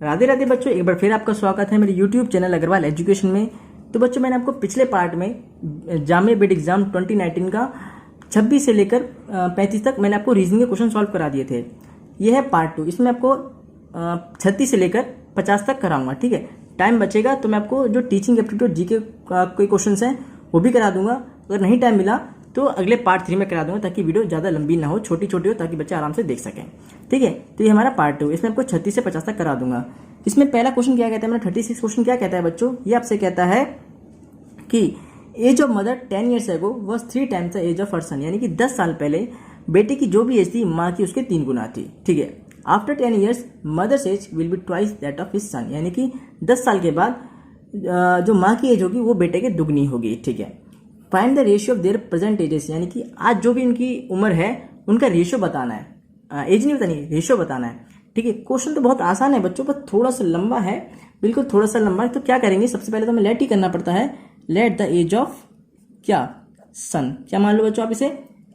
राधे राधे बच्चों, एक बार फिर आपका स्वागत है मेरे यूट्यूब चैनल अग्रवाल एजुकेशन में। तो बच्चों, मैंने आपको पिछले पार्ट में जामिया बिड एग्जाम 2019 का 26 से लेकर 35 तक मैंने आपको रीजनिंग के क्वेश्चन सॉल्व करा दिए थे। ये है पार्ट 2। इसमें आपको 36 से लेकर 50 तक कराऊंगा। ठीक है, टाइम बचेगा तो मैं आपको जो टीचिंग एप्टीट्यूड जीके कोई क्वेश्चन है वो भी करा दूंगा। अगर नहीं टाइम मिला तो अगले पार्ट 3 में करा दूंगा, ताकि वीडियो ज़्यादा लंबी ना हो, छोटी छोटी हो, ताकि बच्चे आराम से देख सकें। ठीक है, तो ये हमारा पार्ट 2। इसमें आपको 36 से 50 तक करा दूंगा। इसमें पहला क्वेश्चन क्या कहता है, मेरा 36 क्वेश्चन क्या कहता है बच्चों, ये आपसे कहता है कि age of mother 10 years ago was 3 times the age of her son, यानी कि 10 साल पहले बेटे की जो भी एज थी माँ की उसके 3 गुना थी। ठीक है, after 10 years mother's age will be twice that of his son, यानी कि 10 साल के बाद जो माँ की एज होगी वो बेटे के दुगनी होगी। ठीक है, find the ratio of their present ages, यानी कि आज जो भी उनकी उम्र है उनका रेशियो बताना है, एज नहीं बतानी, रेशियो बताना है। ठीक है, क्वेश्चन तो बहुत आसान है बच्चों, पर थोड़ा सा लंबा है, बिल्कुल थोड़ा सा लंबा है। तो क्या करेंगे, सबसे पहले तो हमें लेट ही करना पड़ता है। लेट द एज ऑफ क्या, सन, क्या मान लो बच्चों आप इसे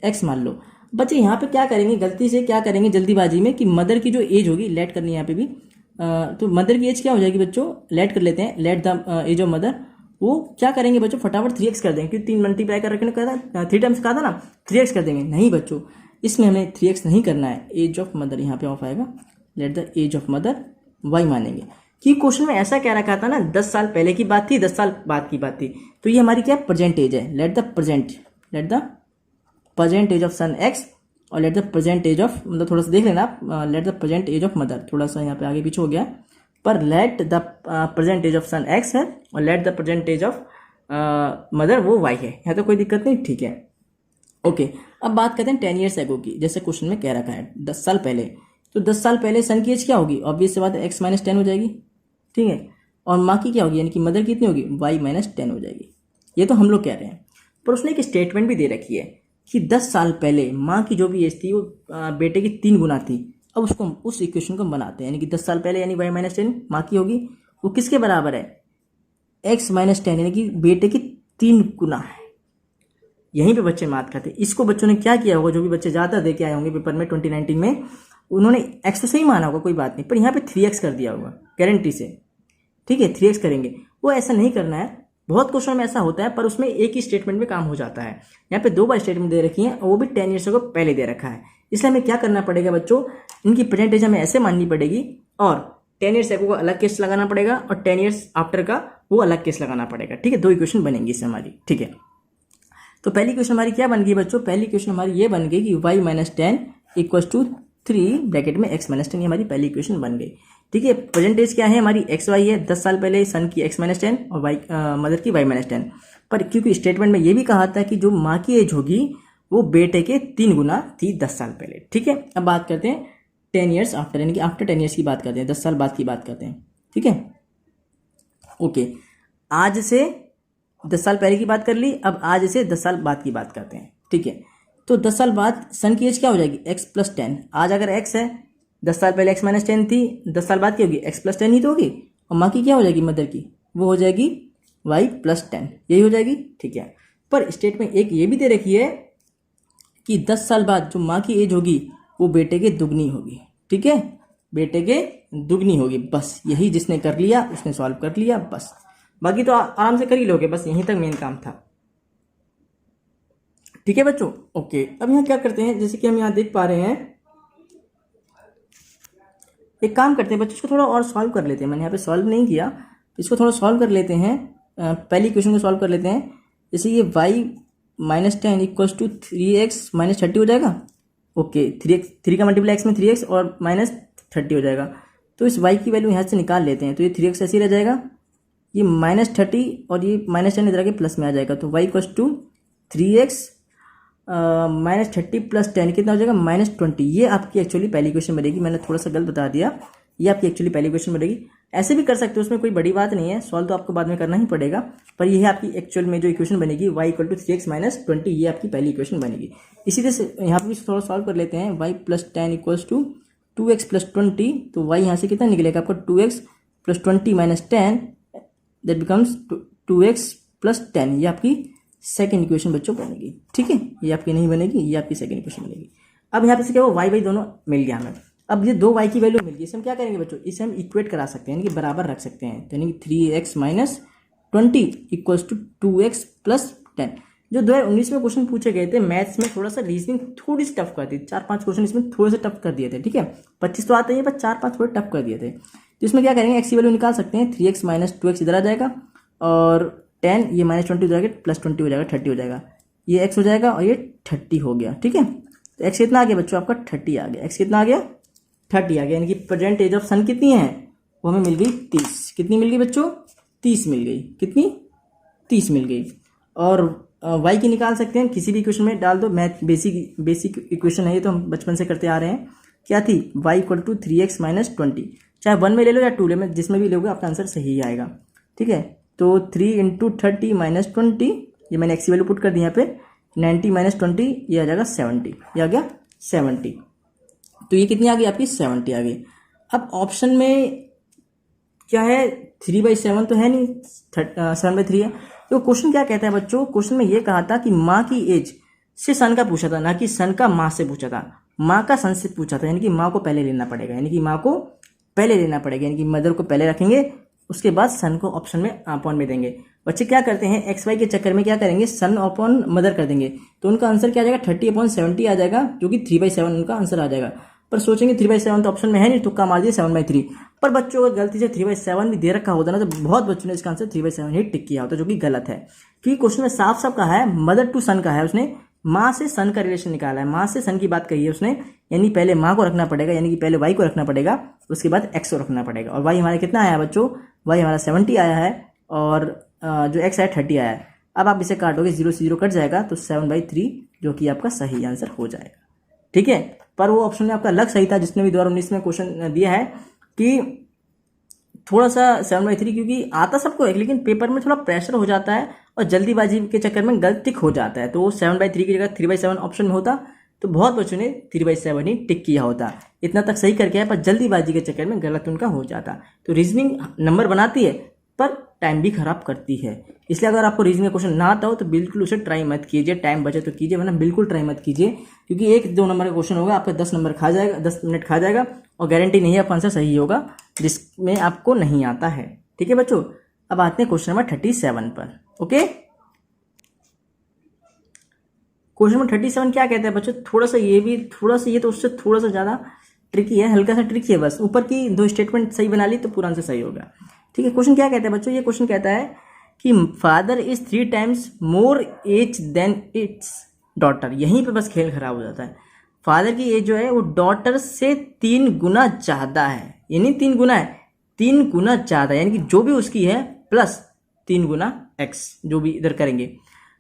एक्स मान लो। बच्चे यहाँ पे क्या करेंगे, गलती से क्या करेंगे जल्दीबाजी में, कि मदर की जो एज होगी, लेट करनी है यहाँ पे भी, तो मदर की एज क्या हो जाएगी बच्चों, लेट कर लेते हैं, let the age of mother. वो क्या करेंगे बच्चों, फटाफट 3x कर देंगे, क्योंकि 3 मल्टीप्लाई कर रखने का था, 3 टाइम्स कहा था ना, 3x कर देंगे। नहीं बच्चों, इसमें हमें 3x नहीं करना है, एज ऑफ मदर यहाँ पे ऑफ आएगा, let the age of mother y मानेंगे। कि क्वेश्चन में ऐसा क्या रखा था ना, 10 साल पहले की बात थी, 10 साल बाद की बात थी, तो ये हमारी क्या प्रेजेंट एज है। Let the present age of son x और let the present age of, मतलब थोड़ा सा देख लेना आप, let the present age of mother, थोड़ा सा यहाँ पे आगे पीछे हो गया, पर let the present age of son x है और let the present age of mother वो y है। यहाँ तो कोई दिक्कत नहीं। ठीक है, ओके। अब बात करते हैं 10 ईयर्स एगो की, जैसे क्वेश्चन में कह रखा है 10 साल पहले। तो 10 साल पहले सन की एज क्या होगी, ऑब्वियस सी बात है x माइनस 10 हो जाएगी। ठीक है, और माँ की क्या होगी, यानी कि मदर की कितनी होगी, y माइनस 10 हो जाएगी। ये तो हम लोग कह रहे हैं, पर उसने एक स्टेटमेंट भी दे रखी है कि 10 साल पहले माँ की जो भी एज थी वो बेटे की 3 गुना थी। अब उसको उस इक्वेशन को बनाते हैं, यानी कि 10 साल पहले यानी y माइनस 10 माँ की होगी, वो किसके बराबर है, x माइनस 10, यानी कि बेटे की 3 गुना है। यहीं पे बच्चे मात खाते। इसको बच्चों ने क्या किया होगा, जो भी बच्चे ज़्यादा दे के आए होंगे पेपर में 2019 में, उन्होंने x तो सही माना होगा, कोई बात नहीं, पर यहाँ पे 3x कर दिया होगा गारंटी से। ठीक है, 3x करेंगे, वो ऐसा नहीं करना है। बहुत क्वेश्चन में ऐसा होता है, पर उसमें एक ही स्टेटमेंट में काम हो जाता है। यहाँ पे 2 बार स्टेटमेंट दे रखी है, और वो भी 10 ईयर्स को पहले दे रखा है। इसलिए हमें क्या करना पड़ेगा बच्चों, इनकी प्रेजेंटेज हमें ऐसे माननी पड़ेगी, और 10 ईयर्स एगो का अलग केस लगाना पड़ेगा, और 10 ईयर्स आफ्टर का वो अलग केस लगाना पड़ेगा। ठीक है, 2 इक्वेशन बनेंगी इससे हमारी। ठीक है, तो पहली क्वेश्चन हमारी क्या बन गई बच्चों, पहली क्वेश्चन हमारी ये बन गई कि y minus 10 equal to 3 bracket में x माइनस 10, ये हमारी पहली इक्वेशन बन गई। ठीक है, प्रेजेंटेज क्या है हमारी, एक्स वाई है, 10 साल पहले सन की x माइनस 10 और मदर की y माइनस 10। पर क्योंकि स्टेटमेंट में ये भी कहा था कि जो माँ की एज होगी वो बेटे के 3 गुना थी 10 साल पहले। ठीक है, अब बात करते हैं 10 ईयर्स आफ्टर, यानी कि आफ्टर 10 ईयर्स की बात करते हैं, 10 साल बाद की बात करते हैं। ठीक है, ओके। आज से 10 साल पहले की बात कर ली, अब आज से 10 साल बाद की बात करते हैं। ठीक है, तो 10 साल बाद सन की एज क्या हो जाएगी, x प्लस 10। आज अगर x है, 10 साल पहले x माइनस 10 थी, 10 साल बाद क्या होगी, x प्लस 10 ही तो होगी। और माँ की क्या हो जाएगी, मदर की, वो हो जाएगी y प्लस 10, यही हो जाएगी। ठीक है, पर स्टेटमेंट एक ये भी दे रखी है कि 10 साल बाद जो माँ की एज होगी वो बेटे के दुगनी होगी। ठीक है, बेटे के दुगनी होगी। बस यही जिसने कर लिया उसने सॉल्व कर लिया, बस बाकी तो आराम से कर ही लोगे, बस यहीं तक मेन काम था। ठीक है बच्चों, ओके। अब यहाँ क्या करते हैं, जैसे कि हम यहाँ देख पा रहे हैं, एक काम करते हैं बच्चों, इसको थोड़ा और सॉल्व कर लेते हैं। मैंने यहाँ पे सॉल्व नहीं किया, इसको थोड़ा सॉल्व कर लेते हैं। पहली क्वेश्चन को सॉल्व कर लेते हैं। जैसे ये y minus 10 equals to 3x minus 30 हो जाएगा। ओके, 3 का मल्टीप्लाई x में 3x और माइनस 30 हो जाएगा। तो इस y की वैल्यू यहाँ से निकाल लेते हैं, तो ये 3x ऐसे ही रह जाएगा, ये माइनस 30 और ये माइनस 10 इधर के प्लस में आ जाएगा। तो y equals to 3x minus 30 plus 10 कितना हो जाएगा, माइनस 20। ये आपकी एक्चुअली पहली क्वेश्चन बनेगी, मैंने थोड़ा सा गलत बता दिया, ये आपकी एक्चुअली पहली क्वेश्चन बनेगी। ऐसे भी कर सकते हो, उसमें कोई बड़ी बात नहीं है, सॉल्व तो आपको बाद में करना ही पड़ेगा, पर ये है आपकी एक्चुअल में जो इक्वेशन बनेगी, y equal to 3x minus 20, ये आपकी पहली इक्वेशन बनेगी। इसी तरह से यहाँ पर भी थोड़ा सॉल्व कर लेते हैं। y plus 10 equals to 2x plus 20, तो y यहाँ से कितना निकलेगा आपका, 2x plus 20 minus 10, that becomes 2x plus 10, ये आपकी सेकेंड इक्वेशन बच्चों बनेगी। ठीक है, ये आपकी नहीं बनेगी, ये आपकी सेकेंड इक्वेशन बनेगी। अब यहाँ पे से क्या हो, y दोनों मिल गया हमें। अब ये 2 वाई की वैल्यू मिल गई, इसे हम क्या करेंगे बच्चों, इसे हम इक्वेट करा सकते हैं यानी कि बराबर रख सकते हैं। तो यानी कि 3x minus 20 equals to 2x plus 10। जो 2019 में क्वेश्चन पूछे गए थे मैथ्स में, थोड़ा सा रीजनिंग थोड़ी सी टफ कर दी, 4-5 क्वेश्चन इसमें थोड़े से टफ कर दिए थे, ठीक है। 25 तो आते ही पर 4-5 थोड़े टफ कर दिए थे। तो इसमें क्या करेंगे, एक्स की वैल्यू निकाल सकते हैं, 3x माइनस 2x इधर आ जाएगा और 10 ये माइनस 20 हो जाएगा, प्लस 20 हो जाएगा, 30 हो जाएगा, ये x हो जाएगा और ये 30 हो गया, ठीक है। तो x कितना आ गया बच्चों आपका 30 आ गया, x कितना आ गया 30 आ गया। यानी कि प्रेजेंट एज ऑफ सन कितनी है, वो हमें मिल गई 30। कितनी मिल गई बच्चों, 30 मिल गई, कितनी 30 मिल गई। और y की निकाल सकते हैं, किसी भी इक्वेशन में डाल दो, मैथ बेसिक इक्वेशन है ये, तो हम बचपन से करते आ रहे हैं। क्या थी, y equal to 3x minus 20, चाहे 1 में ले लो या 2 में, जिसमें भी लोगे आपका आंसर सही ही आएगा, ठीक है। तो 3 इंटू 30 माइनस 20, ये मैंने x की वैल्यू पुट कर दी यहाँ पे, 90 माइनस 20 ये आ जाएगा 70, ये आ गया 70। तो ये कितनी आ गई आपकी 70 आ गई। अब ऑप्शन में क्या है, 3/7 तो है नहीं, 7/3 है। तो क्वेश्चन क्या कहता है बच्चों, क्वेश्चन में ये कहा था कि माँ की एज से सन का पूछा था, ना कि सन का माँ से पूछा था, माँ का सन से पूछा था, यानी कि माँ को पहले लेना पड़ेगा, यानी कि माँ को पहले लेना पड़ेगा, यानी कि मदर को पहले रखेंगे, उसके बाद सन को ऑप्शन में अपॉन में देंगे। बच्चे क्या करते हैं, एक्स वाई के चक्कर में क्या करेंगे, सन अपॉन मदर कर देंगे, तो उनका आंसर क्या आ जाएगा 30/70 आ जाएगा, जो कि 3/7 उनका आंसर आ जाएगा। पर सोचेंगे 3/7 तो ऑप्शन में है नहीं, तुक्का मार दिए 7/3। पर बच्चों अगर गलती से 3/7 भी दे रखा होता ना, तो बहुत बच्चों ने इसका आंसर 3/7 ही टिक किया होता, जो कि गलत है। क्योंकि क्वेश्चन में साफ साफ कहा है मदर टू सन का है, उसने माँ से सन का रिलेशन निकाला है, माँ से सन की बात कही है उसने, यानी पहले माँ को रखना पड़ेगा, यानी कि पहले वाई को रखना पड़ेगा, उसके बाद एक्स को रखना पड़ेगा। और वाई हमारा कितना आया बच्चों, वाई हमारा 70 आया है और जो एक्स आया 30 आया है। अब आप इसे काटोगे, 0 से 0 कट जाएगा, तो 7/3 जो कि आपका सही आंसर हो जाएगा, ठीक है। पर वो ऑप्शन में आपका लग सही था, जिसने भी 2019 में क्वेश्चन दिया है कि थोड़ा सा 7/3, क्योंकि आता सबको है, लेकिन पेपर में थोड़ा प्रेशर हो जाता है और जल्दीबाजी के चक्कर में गलत टिक हो जाता है, तो वो 7/3 की जगह 3/7 ऑप्शन में होता, तो बहुत बच्चों ने 3/7 ही टिक किया होता। इतना तक सही करके है, पर जल्दीबाजी के चक्कर में गलत उनका हो जाता। तो रीजनिंग नंबर बनाती है पर टाइम भी खराब करती है, इसलिए अगर आपको रीजनिंग का क्वेश्चन ना आता हो तो बिल्कुल उसे ट्राई मत कीजिए, टाइम बचे तो कीजिए, वरना बिल्कुल ट्राई मत कीजिए, क्योंकि 1-2 नंबर का क्वेश्चन होगा आपका 10 नंबर खा जाएगा, 10 मिनट खा जाएगा, और गारंटी नहीं है आपका आंसर सही होगा जिसमें आपको नहीं आता है, ठीक है बच्चों। अब आते हैं क्वेश्चन नंबर 37 पर, ओके। क्वेश्चन नंबर 37 क्या कहता है बच्चों, थोड़ा सा ये तो उससे थोड़ा सा ज़्यादा ट्रिकी है, हल्का सा ट्रिकी है, बस ऊपर की 2 स्टेटमेंट सही बना ली तो पूरा आंसर सही होगा, ठीक है। क्वेश्चन क्या कहता है बच्चों, ये क्वेश्चन कहता है कि father is 3 times more age than its daughter. यहीं पे बस खेल खराब हो जाता है। फादर की एज जो है वो डॉटर से 3 गुना ज़्यादा है, यानी 3 गुना है, 3 गुना ज़्यादा, यानी कि जो भी उसकी है प्लस 3 गुना एक्स, जो भी इधर करेंगे,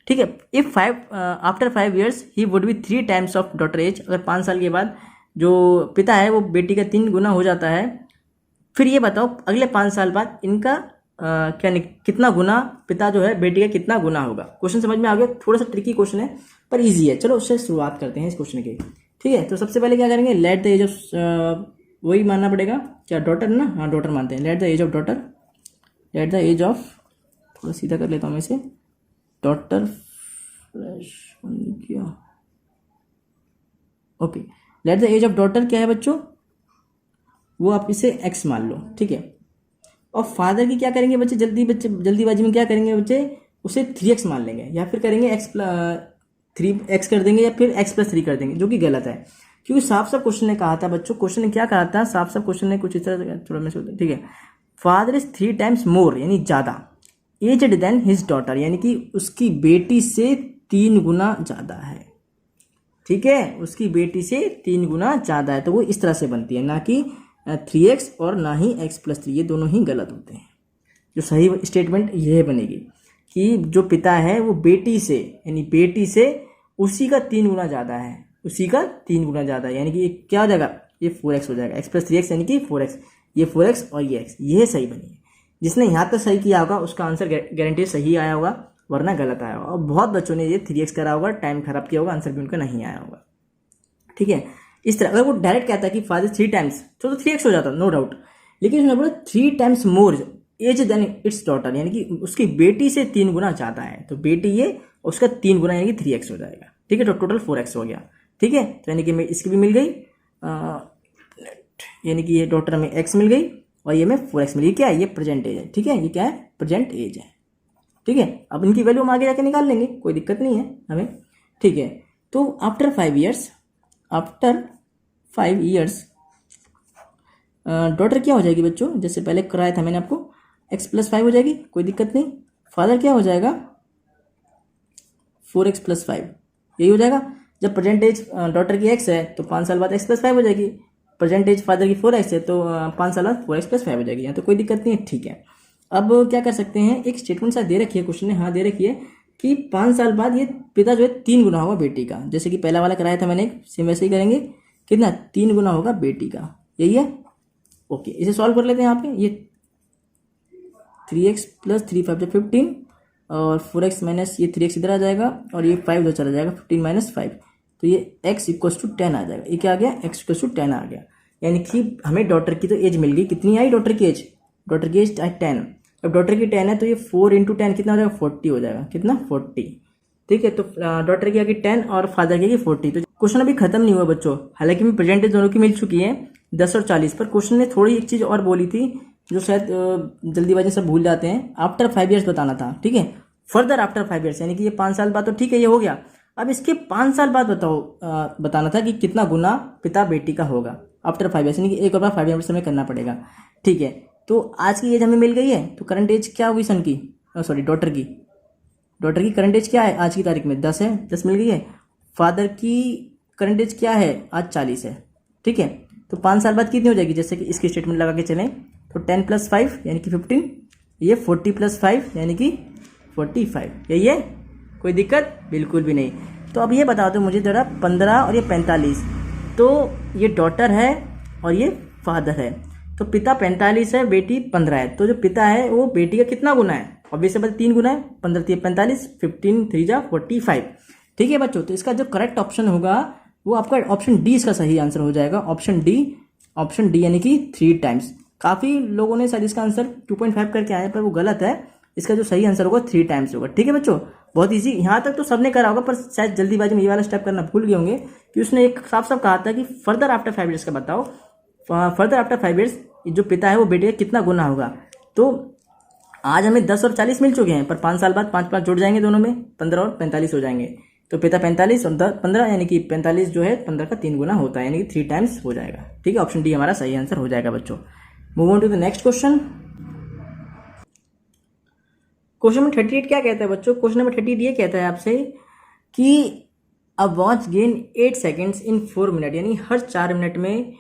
ठीक है। If after 5 years he would be 3 times of daughter age. अगर 5 साल के बाद जो पिता है वो बेटी का 3 गुना हो जाता है, फिर ये बताओ अगले 5 साल बाद इनका कितना गुना, पिता जो है बेटी का कितना गुना होगा। क्वेश्चन समझ में आ गया, थोड़ा सा ट्रिकी क्वेश्चन है पर इजी है। चलो उससे शुरुआत करते हैं इस क्वेश्चन की, ठीक है। तो सबसे पहले क्या करेंगे, लेट द एज ऑफ, वही मानना पड़ेगा क्या, डॉटर ना, हाँ डॉटर मानते हैं। Let the age of daughter, let the age of, थोड़ा सीधा कर लेता हूँ मैं इसे, डॉटर क्या, okay. Let the age of daughter क्या है बच्चों, वो आप इसे एक्स मान लो, ठीक है। और फादर की क्या करेंगे बच्चे, जल्दीबाजी में क्या करेंगे बच्चे, उसे 3x मान लेंगे, या फिर करेंगे x कर देंगे, या फिर x+3 कर देंगे, जो कि गलत है। क्योंकि साफ साफ क्वेश्चन ने कहा था बच्चों, क्वेश्चन ने क्या कहा था, साफ साफ क्वेश्चन ने कुछ इस तरह थोड़ा मैं सोचता, ठीक है। फादर इज 3 times मोर, यानी ज़्यादा, एजड देन हिज डॉटर, यानी कि उसकी बेटी से 3 गुना ज़्यादा है, ठीक है। उसकी बेटी से 3 गुना ज़्यादा है, तो वो इस तरह से बनती है, ना कि 3x और ना ही x+3, ये दोनों ही गलत होते हैं। जो सही स्टेटमेंट ये बनेगी कि जो पिता है वो बेटी से, यानी बेटी से उसी का 3 गुना ज़्यादा है, उसी का 3 गुना ज़्यादा है, यानी कि ये क्या हो जाएगा, ये 4x हो जाएगा, x+3x यानी कि 4x, ये 4x और ये x, ये सही बनी है। जिसने यहाँ तक सही किया होगा उसका आंसर गारंटी सही आया होगा, वरना गलत आया होगा। और बहुत बच्चों ने ये 3x करा होगा, टाइम खराब किया होगा, आंसर भी उनका नहीं आया होगा, ठीक है। इस तरह अगर वो डायरेक्ट कहता है कि फादर 3 times, तो 3x हो जाता, नो डाउट। लेकिन उसने बोला 3 times more age than its daughter, यानी कि उसकी बेटी से 3 गुना ज़्यादा है, तो बेटी ये, उसका 3 गुना यानी कि 3x हो जाएगा, ठीक है। तो टोटल 4x हो गया, ठीक है। तो यानी कि मैं इसकी भी मिल गई, यानी कि ये डॉटर हमें x मिल गई और ये हमें 4x मिल गई। क्या है? ये प्रेजेंट एज है। ठीक है, ये क्या है? प्रेजेंट एज है। ठीक है, अब इनकी वैल्यू हम आगे जाके निकाल लेंगे, कोई दिक्कत नहीं है हमें। ठीक है, तो आफ्टर 5 ईयर्स डॉटर क्या हो जाएगी बच्चों? जैसे पहले कराया था मैंने आपको, x+5 हो जाएगी, कोई दिक्कत नहीं। फादर क्या हो जाएगा? 4x+5, यही हो जाएगा। जब प्रेजेंट एज डॉटर की x है तो 5 साल बाद x+5 हो जाएगी। प्रेजेंट एज फादर की 4x है तो 5 साल बाद 4x+5 हो जाएगी। यहाँ तो कोई दिक्कत नहीं है। ठीक है, अब क्या कर सकते हैं, एक स्टेटमेंट शायद दे रखी है क्वेश्चन में, हाँ दे रखी है कि 5 साल बाद ये पिता जो है 3 गुना होगा बेटी का। जैसे कि पहला वाला कराया था मैंने, सेम वैसे ही करेंगे। कितना? 3 गुना होगा बेटी का, यही है। ओके, इसे सॉल्व कर लेते हैं। यहाँ पे ये 3x + 3 5 15 और 4x माइनस ये 3x इधर आ जाएगा और ये 5 उधर चला जाएगा, 15 - 5, तो ये x = 10 आ जाएगा। ये क्या आ गया? x = 10 आ गया। यानी कि हमें डॉटर की तो एज मिल गई। कितनी आई डॉटर की एज? डॉटर की एज 10। अब डॉटर की 10 है तो ये 4 × 10 कितना हो जाएगा? 40 हो जाएगा। कितना? 40। ठीक है, तो डॉटर की आ गई 10 और फादर की 40। तो क्वेश्चन अभी खत्म नहीं हुआ बच्चों, हालांकि भी प्रेजेंटेज दोनों की मिल चुकी है 10 और 40 पर। क्वेश्चन ने थोड़ी एक चीज और बोली थी जो शायद जल्दीबाजी से भूल जाते हैं। आफ्टर 5 ईयर्स बताना था। ठीक है, फर्दर आफ्टर 5 ईयर्स, यानी कि ये 5 साल बाद तो ठीक है, ये हो गया। अब इसके 5 साल बाद बताना था कि कितना गुना पिता बेटी का होगा आफ्टर 5 ईयर्स, यानी कि एक और बार 5 ईयर्स हमें करना पड़ेगा। ठीक है, तो आज की एज हमें मिल गई है, तो करंट एज क्या होगी सन की? सॉरी, डॉटर की करंट एज क्या है आज की तारीख में? 10 है, 10 मिल गई है। फादर की करंट एज क्या है? आज 40 है। ठीक है, तो 5 साल बाद कितनी हो जाएगी? जैसे कि इसकी स्टेटमेंट लगा के चलें तो 10 + 5 यानी कि 15, ये 40 + 5 यानी कि 45, यही है। कोई दिक्कत? बिल्कुल भी नहीं। तो अब ये बता दो मुझे जरा, 15 और ये 45, तो ये डॉटर है और ये फादर है। तो पिता 45 है, बेटी 15 है, तो जो पिता है वो बेटी का कितना गुना है? ऑब्वियसली बात 3 गुना है। 15 × 45, 15 × 3 = 45। ठीक है बच्चों, तो इसका जो करेक्ट ऑप्शन होगा वो आपका ऑप्शन डी इसका सही आंसर हो जाएगा। ऑप्शन डी यानी कि 3 टाइम्स। काफी लोगों ने शायद इसका आंसर 2.5 करके आया, पर वो गलत है। इसका जो सही आंसर होगा 3 टाइम्स होगा। ठीक है बच्चों, बहुत इजी। यहाँ तक तो सबने करा होगा, पर शायद जल्दीबाजी में ये वाला स्टेप करना भूल गए होंगे कि उसने एक साफ साफ कहा था कि फर्दर आफ्टर 5 ईयर्स का बताओ। फर्दर आफ्टर 5 ईयर्स जो पिता है वो बेटे का कितना गुना होगा। तो आज हमें 10 और 40 मिल चुके हैं, पर 5 साल बाद 5 जुड़ जाएंगे दोनों में, 15 और 45 हो जाएंगे। तो पिता 45 और 15 यानी कि 45 जो है 15 का 3 गुना होता है, यानी कि 3 टाइम्स हो जाएगा। ठीक है, ऑप्शन डी हमारा सही आंसर हो जाएगा बच्चों। Move on to the next question. Question number 38 क्या कहता है बच्चों? क्वेश्चन नंबर 38 ये कहता है आपसे कि a watch gain 8 seconds in 4 minute, यानी हर 4 मिनट में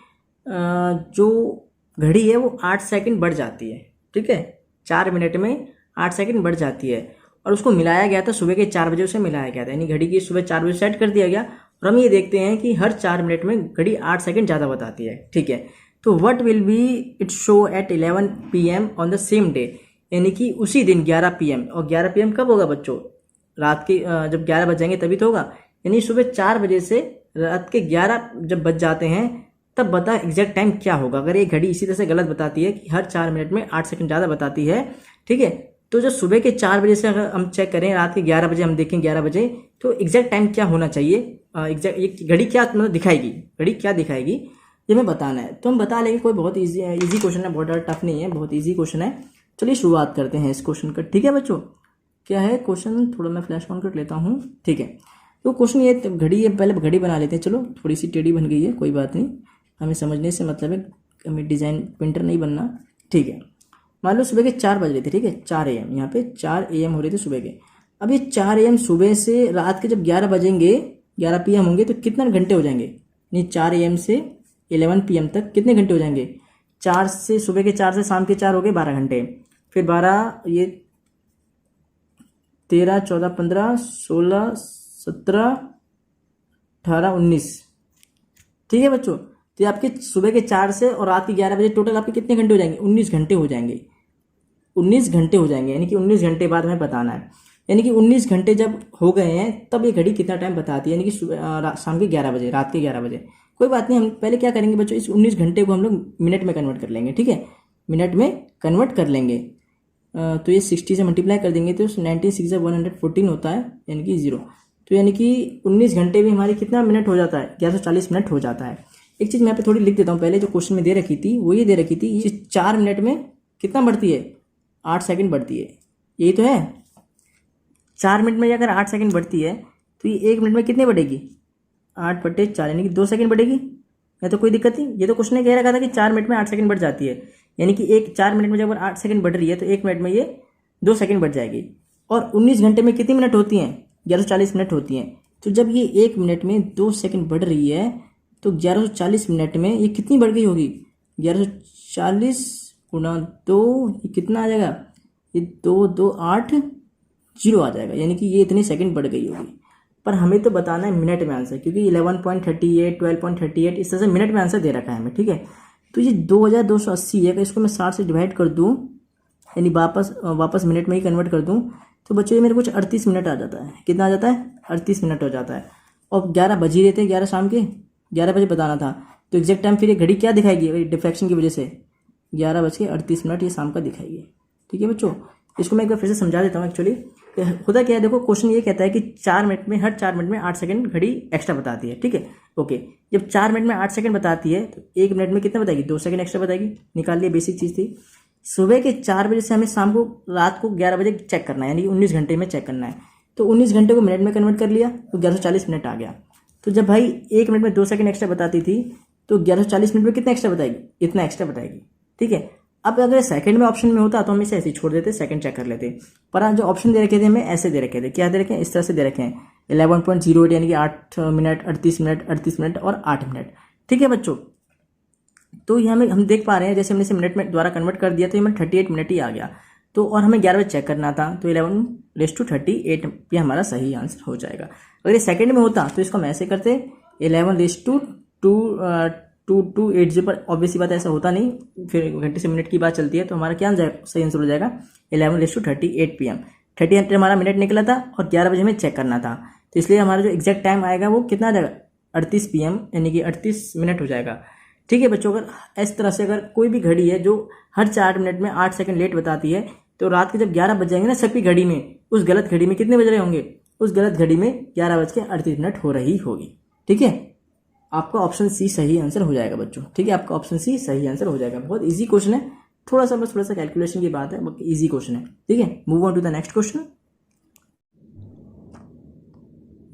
जो घड़ी है वो 8 सेकंड बढ़ जाती है। ठीक है, 4 मिनट में 8 सेकंड बढ़ जाती है और उसको मिलाया गया था सुबह के 4 बजे, उसे मिलाया गया था, यानी घड़ी की सुबह 4 बजे सेट कर दिया गया। और हम ये देखते हैं कि हर 4 मिनट में घड़ी 8 सेकंड ज़्यादा बताती है। ठीक है, तो what will be it show at 11 PM on the same day, यानी कि उसी दिन 11 PM। और 11 PM कब होगा बच्चों? रात के जब 11 बज जाएंगे तभी तो होगा, यानी सुबह 4 बजे से रात के 11 जब बज जाते हैं तब बता एग्जैक्ट टाइम क्या होगा। अगर ये घड़ी इसी तरह से गलत बताती है कि हर 4 मिनट में 8 सेकंड ज़्यादा बताती है, ठीक है, तो जो सुबह के 4 बजे से अगर हम चेक करें रात के 11 बजे हम देखें 11 बजे, तो एग्जैक्ट टाइम क्या होना चाहिए? एग्जैक्ट ये घड़ी क्या मतलब दिखाएगी, घड़ी क्या दिखाएगी ये हमें बताना है। तो हम बता लेंगे, कोई बहुत ईजी क्वेश्चन है, बहुत ज़्यादा टफ नहीं है, बहुत ईजी क्वेश्चन है। चलिए शुरुआत करते हैं इस क्वेश्चन का। ठीक है बच्चों, क्या है क्वेश्चन? थोड़ा मैं फ्लैश ऑन कर लेता हूँ। ठीक है, तो क्वेश्चन ये घड़ी है, पहले घड़ी बना लेते हैं। चलो थोड़ी सी टेढ़ी बन गई है, कोई बात नहीं, हमें समझने से मतलब है, हमें डिज़ाइन पेंटर नहीं बनना। ठीक है, मान लो सुबह के 4 बज रहे थे। ठीक है, 4 AM, यहाँ पे 4 AM हो रहे थे सुबह के। अब ये 4 AM सुबह से रात के जब 11 बजेंगे, 11 PM होंगे, तो कितने घंटे हो जाएंगे? नहीं, 4 AM से 11 PM तक कितने घंटे हो जाएंगे? 4 से सुबह के 4 से शाम के 4 हो गए 12 घंटे, फिर 12 ये 13 14 15 16 17 18 19। ठीक है बच्चों, तो आपके सुबह के 4 से और रात के 11 बजे टोटल आपके कितने घंटे हो जाएंगे? 19 घंटे हो जाएंगे। 19 घंटे हो जाएंगे, यानी कि 19 घंटे बाद हमें बताना है। यानी कि 19 घंटे जब हो गए हैं तब ये घड़ी कितना टाइम बताती है, यानी कि शाम के 11 बजे, रात के 11 बजे। कोई बात नहीं, हम पहले क्या करेंगे बच्चों, इस 19 घंटे को हम लोग मिनट में कन्वर्ट कर लेंगे। ठीक है, मिनट में कन्वर्ट कर लेंगे। तो ये 60 से मल्टीप्लाई कर देंगे तो 90 6 114 होता है, यानी कि 0। तो यानी कि 19 घंटे में हमारी कितना मिनट हो जाता है? 1140 मिनट हो जाता है। एक चीज़ मैं यहाँ पे थोड़ी लिख देता हूँ पहले, जो क्वेश्चन में दे रखी थी वो ये दे रखी थी, ये 4 मिनट में कितना बढ़ती है, 8 सेकंड बढ़ती है, यही तो है। 4 मिनट में अगर 8 सेकंड बढ़ती है तो ये 1 मिनट में कितनी बढ़ेगी, 8/4 यानी कि 2 सेकंड बढ़ेगी। या तो कोई दिक्कत नहीं, ये तो क्वेश्चन ने कह रखा था कि 4 मिनट में 8 सेकंड बढ़ जाती है, यानी कि 4 मिनट में जब 8 सेकंड बढ़ रही है तो 1 मिनट में ये 2 सेकंड बढ़ जाएगी। और 19 घंटे में कितनी मिनट होती हैं, 1140 मिनट होती हैं। तो जब ये 1 मिनट में 2 सेकंड बढ़ रही है तो 1140 मिनट में ये कितनी बढ़ गई होगी, 1140 गुणा 2, ये कितना आ जाएगा, ये 228 आ जाएगा, यानी कि ये इतनी सेकंड बढ़ गई होगी। पर हमें तो बताना है मिनट में आंसर, क्योंकि 11.38 12.38 इस तरह से मिनट में आंसर दे रखा है हमें, ठीक है। तो ये 2280 है, अगर इसको मैं 60 से डिवाइड कर दूँ यानी वापस मिनट में ही कन्वर्ट कर दूँ तो बच्चों ये मेरे कुछ 38 मिनट आ जाता है। कितना आ जाता है, 38 मिनट हो जाता है। और 11 बज ही रहे थे, 11 शाम के 11 बजे बताना था, तो एग्जैक्ट टाइम फिर ये घड़ी क्या दिखाएगी डिफ्रैक्शन की वजह से, 11:38 ये शाम का दिखाएगी। ठीक है बच्चों, इसको मैं एक बार फिर से समझा देता हूँ। एक्चुअली होता क्या है, देखो क्वेश्चन ये कहता है कि 4 मिनट में, हर 4 मिनट में 8 सेकंड घड़ी एक्स्ट्रा बताती है, ठीक है। ओके, जब 4 मिनट में 8 सेकंड बताती है तो 1 मिनट में कितना बताएगी, 2 सेकंड एक्स्ट्रा बताएगी। निकाल लिए, बेसिक चीज़ थी। सुबह के 4 बजे से हमें शाम को रात को 11 बजे चेक करना है, यानी 19 घंटे में चेक करना है। तो 19 घंटे को मिनट में कन्वर्ट कर लिया तो 1140 मिनट आ गया। तो जब भाई 1 मिनट में 2 सेकंड एक्स्ट्रा बताती थी तो 1140 मिनट में कितना एक्स्ट्रा बताएगी, इतना एक्स्ट्रा बताएगी, ठीक है। अब अगर सेकंड में ऑप्शन में होता तो हम इसे ऐसे ही छोड़ देते, सेकंड चेक कर लेते। पर आज जो ऑप्शन दे रखे थे हमें ऐसे दे रखे थे, क्या दे रखे हैं, इस तरह से दे रखे हैं 11.08 यानी कि 8 मिनट 38 मिनट 38 मिनट और 8 मिनट, ठीक है बच्चों। तो ये हम देख पा रहे हैं, जैसे हमने इसे मिनट में द्वारा कन्वर्ट कर दिया तो हमें 38 मिनट ही आ गया। तो और हमें 11 बजे चेक करना था, तो 11:38 ये हमारा सही आंसर हो जाएगा। अगर ये सेकंड में होता तो इसको हम ऐसे करते 11:2280, पर ऑब्वियसली बात ऐसा होता नहीं, फिर घंटे से मिनट की बात चलती है। तो हमारा क्या सही आंसर हो जाएगा 11:38 PM। 38 हमारा मिनट निकला था और 11 बजे हमें चेक करना था, तो इसलिए हमारा जो एग्जैक्ट टाइम आएगा वो कितना आ जाएगा, 38 PM यानी कि 38 मिनट हो जाएगा। ठीक है बच्चों, अगर इस तरह से अगर कोई भी घड़ी है जो हर 4 मिनट में 8 सेकंड लेट बताती है, तो रात के जब 11 बज जाएंगे ना सबकी घड़ी में, उस गलत घड़ी में कितने बज रहे होंगे, उस गलत घड़ी में 11:38 हो रही होगी। ठीक है, आपका ऑप्शन सी सही आंसर हो जाएगा बच्चों। ठीक है, आपका ऑप्शन सी सही आंसर हो जाएगा। बहुत इजी क्वेश्चन है, थोड़ा सा कैलकुलेशन की बात है, बाकी इजी क्वेश्चन है। ठीक है, move on to the next question.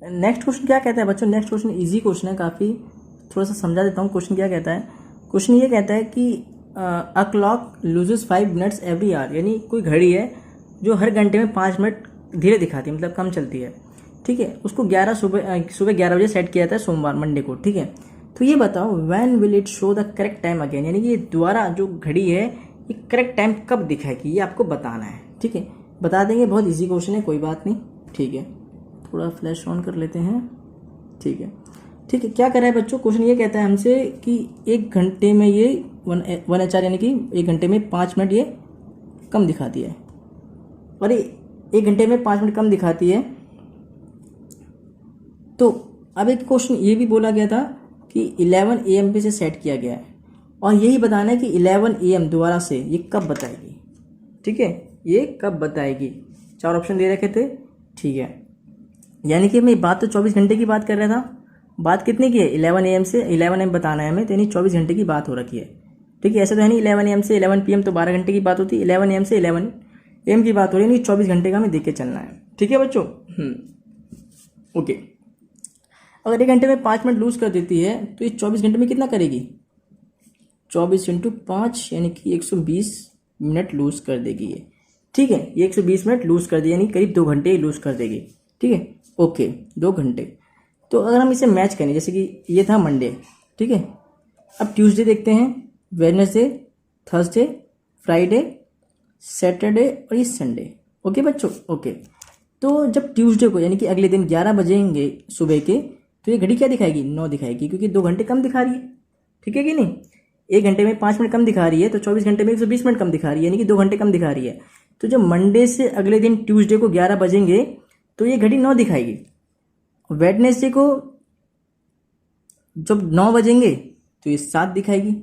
Next question क्या कहता है बच्चों, नेक्स्ट क्वेश्चन इजी क्वेश्चन है काफ़ी, थोड़ा सा समझा देता हूँ। क्वेश्चन क्या कहता है, क्वेश्चन ये कहता है कि a clock loses 5 minutes every hour, यानी कोई घड़ी है जो हर घंटे में 5 मिनट धीरे दिखाती है, मतलब कम चलती है। ठीक है, उसको सुबह 11 बजे सेट किया था सोमवार मंडे को। ठीक है, तो ये बताओ when will it show the correct time again, यानी कि ये दोबारा जो घड़ी है ये करेक्ट टाइम कब दिखाएगी, ये आपको बताना है। ठीक है, बता देंगे, बहुत ईजी क्वेश्चन है, कोई बात नहीं। ठीक है, थोड़ा फ्लैश ऑन कर लेते हैं। ठीक है, क्या कर रहा है बच्चों, क्वेश्चन ये कहता है हमसे कि 1 घंटे में ये 1 HR यानी कि 1 घंटे में 5 मिनट ये कम दिखाती है, और ये 1 घंटे में 5 मिनट कम दिखाती है। तो अब एक क्वेश्चन ये भी बोला गया था कि 11 AM पे से सेट किया गया है, और यही बताना है कि 11 AM दोबारा से ये कब बताएगी। ठीक है, ये कब बताएगी, 4 ऑप्शन दे रखे थे। ठीक है, यानी कि मैं बात तो 24 घंटे की बात कर रहा था, बात कितने की है, 11 AM से 11 AM बताना है हमें, तो यानी 24 घंटे की बात हो रखी है। ठीक है, ऐसा तो है नहीं 11 AM से 11 PM तो 12 घंटे की बात होती है, 11 AM से 11 AM की बात हो रही है, 24 घंटे का हमें देख के चलना है। ठीक है बच्चों, ओके। अगर 1 घंटे में 5 मिनट लूज कर देती है तो ये 24 घंटे में कितना करेगी, 24 × 5 यानी कि 120 मिनट लूज कर देगी ये। ठीक है, ये 120 मिनट लूज कर देगी, यानी करीब 2 घंटे लूज कर देगी। ठीक है, ओके, 2 घंटे। तो अगर हम इसे मैच करें, जैसे कि ये था मंडे, ठीक है, अब ट्यूसडे देखते हैं, वेडनेसडे, थर्सडे, फ्राइडे, सैटरडे और ये संडे। ओके बच्चों, ओके। तो जब ट्यूसडे को यानी कि अगले दिन 11 बजेंगे सुबह के, तो ये घड़ी क्या दिखाएगी, 9 दिखाएगी, क्योंकि 2 घंटे कम दिखा रही है। ठीक है कि नहीं, 1 घंटे में 5 मिनट कम दिखा रही है, तो 24 घंटे में 120 मिनट कम दिखा रही है, यानी कि 2 घंटे कम दिखा रही है। तो जब मंडे से अगले दिन ट्यूसडे को 11 बजेंगे तो ये घड़ी 9 दिखाएगी। वेडनेसडे को जब 9 बजेंगे तो ये 7 दिखाएगी।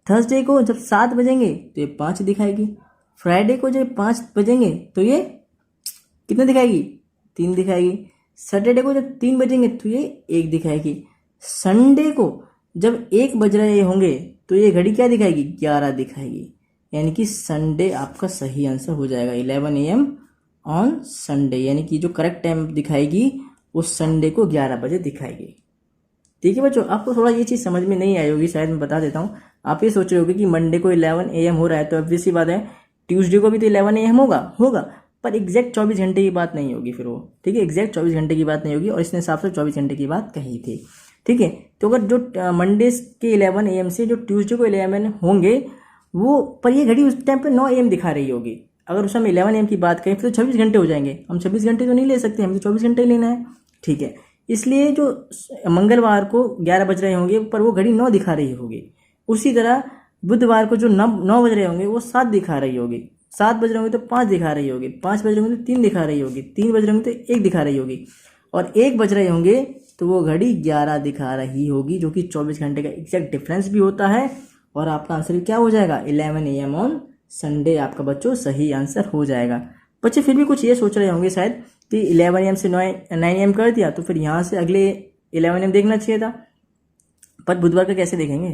थर्सडे को जब 7 बजेंगे तो ये 5 दिखाएगी। फ्राइडे को जब 5 बजेंगे तो ये कितने दिखाएगी, 3 दिखाएगी। सैटरडे को जब 3 बजेंगे तो ये 1 दिखाएगी। संडे को जब 1 बज रहे होंगे तो ये घड़ी क्या दिखाएगी, 11 दिखाएगी, यानी कि संडे आपका सही आंसर हो जाएगा। 11 AM ऑन संडे, यानी कि जो करेक्ट टाइम दिखाएगी वो संडे को 11 बजे दिखाएगी। ठीक है बच्चों, आपको थोड़ा ये चीज़ समझ में नहीं आई होगी, शायद मैं बता देता हूँ। आप ये सोच रहे होगे कि मंडे को 11 AM हो रहा है तो ऑब्वियस सी बात है ट्यूसडे को भी तो 11 AM होगा, पर एग्जैक्ट 24 घंटे की बात नहीं होगी फिर वो। ठीक है, एग्जैक्ट 24 घंटे की बात नहीं होगी, और इसने हिसाब से 24 घंटे की बात कही थी। ठीक है, तो अगर जो मंडे के 11 AM से जो ट्यूसडे को 11 होंगे वो, पर ये घड़ी उस टाइम पे 9 AM दिखा रही होगी। अगर उस समय 11 AM की बात करें फिर तो 26 घंटे हो जाएंगे। हम 26 घंटे तो नहीं ले सकते, हमें तो 24 घंटे ही लेना है। ठीक है, इसलिए जो मंगलवार को 11 बज रहे होंगे पर वो घड़ी 9 दिखा रही होगी। उसी तरह बुधवार को जो 9 बज रहे होंगे वो 7 दिखा रही होगी, 7 बज रहे होंगे तो 5 दिखा रही होगी, 5 बज रहे होंगे तो 3 दिखा रही होगी, 3 बज रहे होंगे तो 1 दिखा रही होगी, और 1 बज रहे होंगे तो वो घड़ी 11 दिखा रही होगी, जो कि 24 घंटे का एग्जैक्ट डिफरेंस भी होता है। और आपका आंसर क्या हो जाएगा, 11 AM ऑन संडे आपका बच्चों सही आंसर हो जाएगा। बच्चे फिर भी कुछ ये सोच रहे होंगे शायद कि 11 AM से 9 AM कर दिया तो फिर यहाँ से अगले 11 AM देखना चाहिए था, पर बुधवार का कैसे देखेंगे।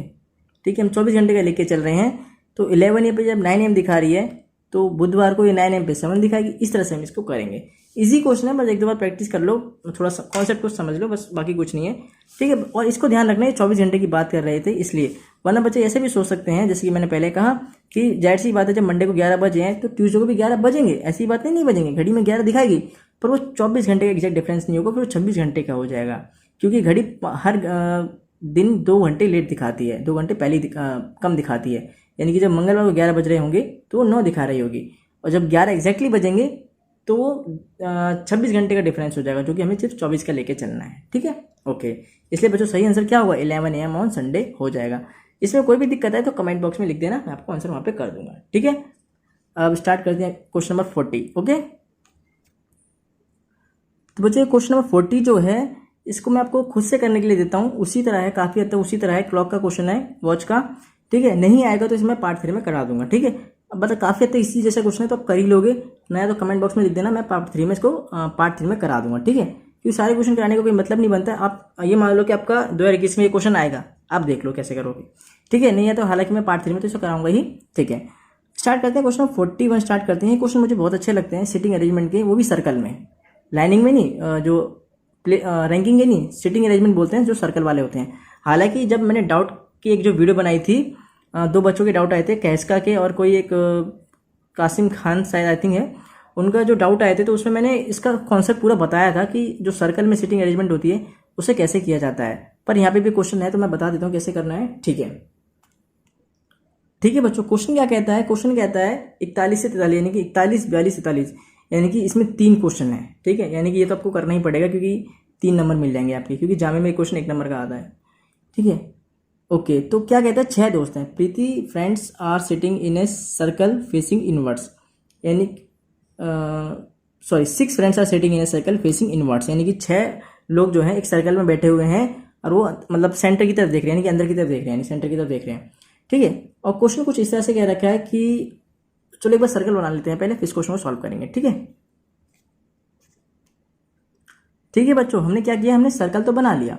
ठीक है, हम 24 घंटे का लेके चल रहे हैं, तो 11 AM पे जब 9 AM दिखा रही है तो बुधवार को ये 9 AM पे 7 दिखाएगी। इस तरह से हम इसको करेंगे। इजी क्वेश्चन है, बस एक दो बार प्रैक्टिस कर लो, थोड़ा सा कॉन्सेप्ट को समझ लो, बस बाकी कुछ नहीं है। ठीक है, और इसको ध्यान रखना है 24 घंटे की बात कर रहे थे इसलिए, वरना बच्चे ऐसे भी सोच सकते हैं जैसे कि मैंने पहले कहा कि जाहिर सी बात है जब मंडे को 11 बजे हैं तो ट्यूसडे को भी 11 बजेंगे, ऐसी बात नहीं बजेंगे, घड़ी में 11 दिखाएगी, पर वो 24 घंटे का एग्जैक्ट डिफरेंस नहीं होगा, फिर वो 26 घंटे का हो जाएगा, क्योंकि घड़ी हर दिन 2 घंटे लेट दिखाती है, 2 घंटे पहले कम दिखाती है। यानी कि जब मंगलवार को 11 बज रहे होंगे तो वो 9 दिखा रही होगी, और जब 11 एग्जैक्टली बजेंगे तो वो 26 घंटे का डिफरेंस हो जाएगा, जो कि हमें सिर्फ 24 का लेके चलना है। ठीक है, ओके, इसलिए बच्चों सही आंसर क्या होगा, 11 AM ऑन संडे हो जाएगा। इसमें कोई भी दिक्कत है तो कमेंट बॉक्स में लिख देना, मैं आपको आंसर वहाँ पे कर दूंगा। ठीक है, अब स्टार्ट करते हैं क्वेश्चन नंबर 40। ओके, तो बच्चों क्वेश्चन नंबर 40 जो है इसको मैं आपको खुद से करने के लिए देता हूँ, उसी तरह है, काफ़ी हद तक उसी तरह है, क्लॉक का क्वेश्चन है, वॉच का। ठीक है, नहीं आएगा तो इसमें पार्ट 3 में करा दूंगा। ठीक है, अब मतलब काफ़ी हद तक इसी जैसा क्वेश्चन है तो आप कर ही लोगे, नया तो कमेंट बॉक्स में लिख देना, मैं पार्ट 3 में इसको पार्ट 3 में करा दूंगा। ठीक है, क्योंकि सारे क्वेश्चन कराने का कोई मतलब नहीं बनता है। आप ये मान लो कि आपका 2021 में ये क्वेश्चन आएगा, आप देख लो कैसे करोगे। ठीक है, नहीं है तो हालांकि मैं पार्ट 3 में तो इसको कराऊंगा ही। ठीक है, स्टार्ट करते हैं क्वेश्चन 41 स्टार्ट करते हैं। क्वेश्चन मुझे बहुत अच्छे लगते हैं, सिटिंग अरेंजमेंट के, वो भी सर्कल में, लाइनिंग में नहीं, जो रैंकिंग है नहीं, सिटिंग अरेंजमेंट बोलते हैं जो सर्कल वाले होते हैं। हालांकि जब मैंने डाउट की एक जो वीडियो बनाई थी, 2 बच्चों के डाउट आए थे, कैसका के और कोई एक कासिम खान शायद आई थिंक है, उनका जो डाउट आए थे, तो उसमें मैंने इसका कॉन्सेप्ट पूरा बताया था कि जो सर्कल में सिटिंग अरेंजमेंट होती है उसे कैसे किया जाता है। पर यहाँ पे भी क्वेश्चन है तो मैं बता देता हूँ कैसे करना है। ठीक है, ठीक है बच्चों, क्वेश्चन क्या कहता है, क्वेश्चन कहता है 41 से 43, यानी कि 41, 42, 43, यानी कि इसमें 3 क्वेश्चन है। ठीक है, यानी कि ये तो आपको करना ही पड़ेगा क्योंकि 3 नंबर मिल जाएंगे आपके, क्योंकि जामे में क्वेश्चन 1 नंबर का आता है। ठीक है, ओके, तो क्या कहता है, 6 दोस्त हैं, Preeti friends are sitting in a circle facing inwards, यानी 6 friends are sitting in a circle facing inwards, यानी कि 6 लोग जो हैं एक सर्कल में बैठे हुए हैं और वो मतलब सेंटर की तरफ देख रहे हैं, यानी कि अंदर की तरफ देख रहे हैं, यानी सेंटर की तरफ देख रहे हैं। ठीक है, और क्वेश्चन कुछ इस तरह से कह रखा है कि चलो एक बार सर्कल बना लेते हैं पहले, फिर इस क्वेश्चन को सॉल्व करेंगे। ठीक है, ठीक है बच्चों, हमने क्या किया, हमने सर्कल तो बना लिया।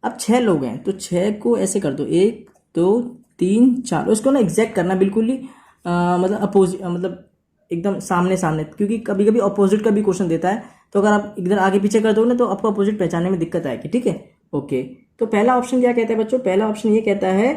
अब 6 लोग हैं तो 6 को ऐसे कर दो, 1 2 3 4, उसको ना एग्जैक्ट करना बिल्कुल ही मतलब अपोजिट, मतलब एकदम सामने सामने, क्योंकि कभी कभी अपोजिट का भी क्वेश्चन देता है, तो अगर आप इधर आगे पीछे कर दोगे ना तो आपको अपोजिट पहचानने में दिक्कत आएगी। ठीक है, ओके, तो पहला ऑप्शन क्या कहता है बच्चों, पहला ऑप्शन ये कहता है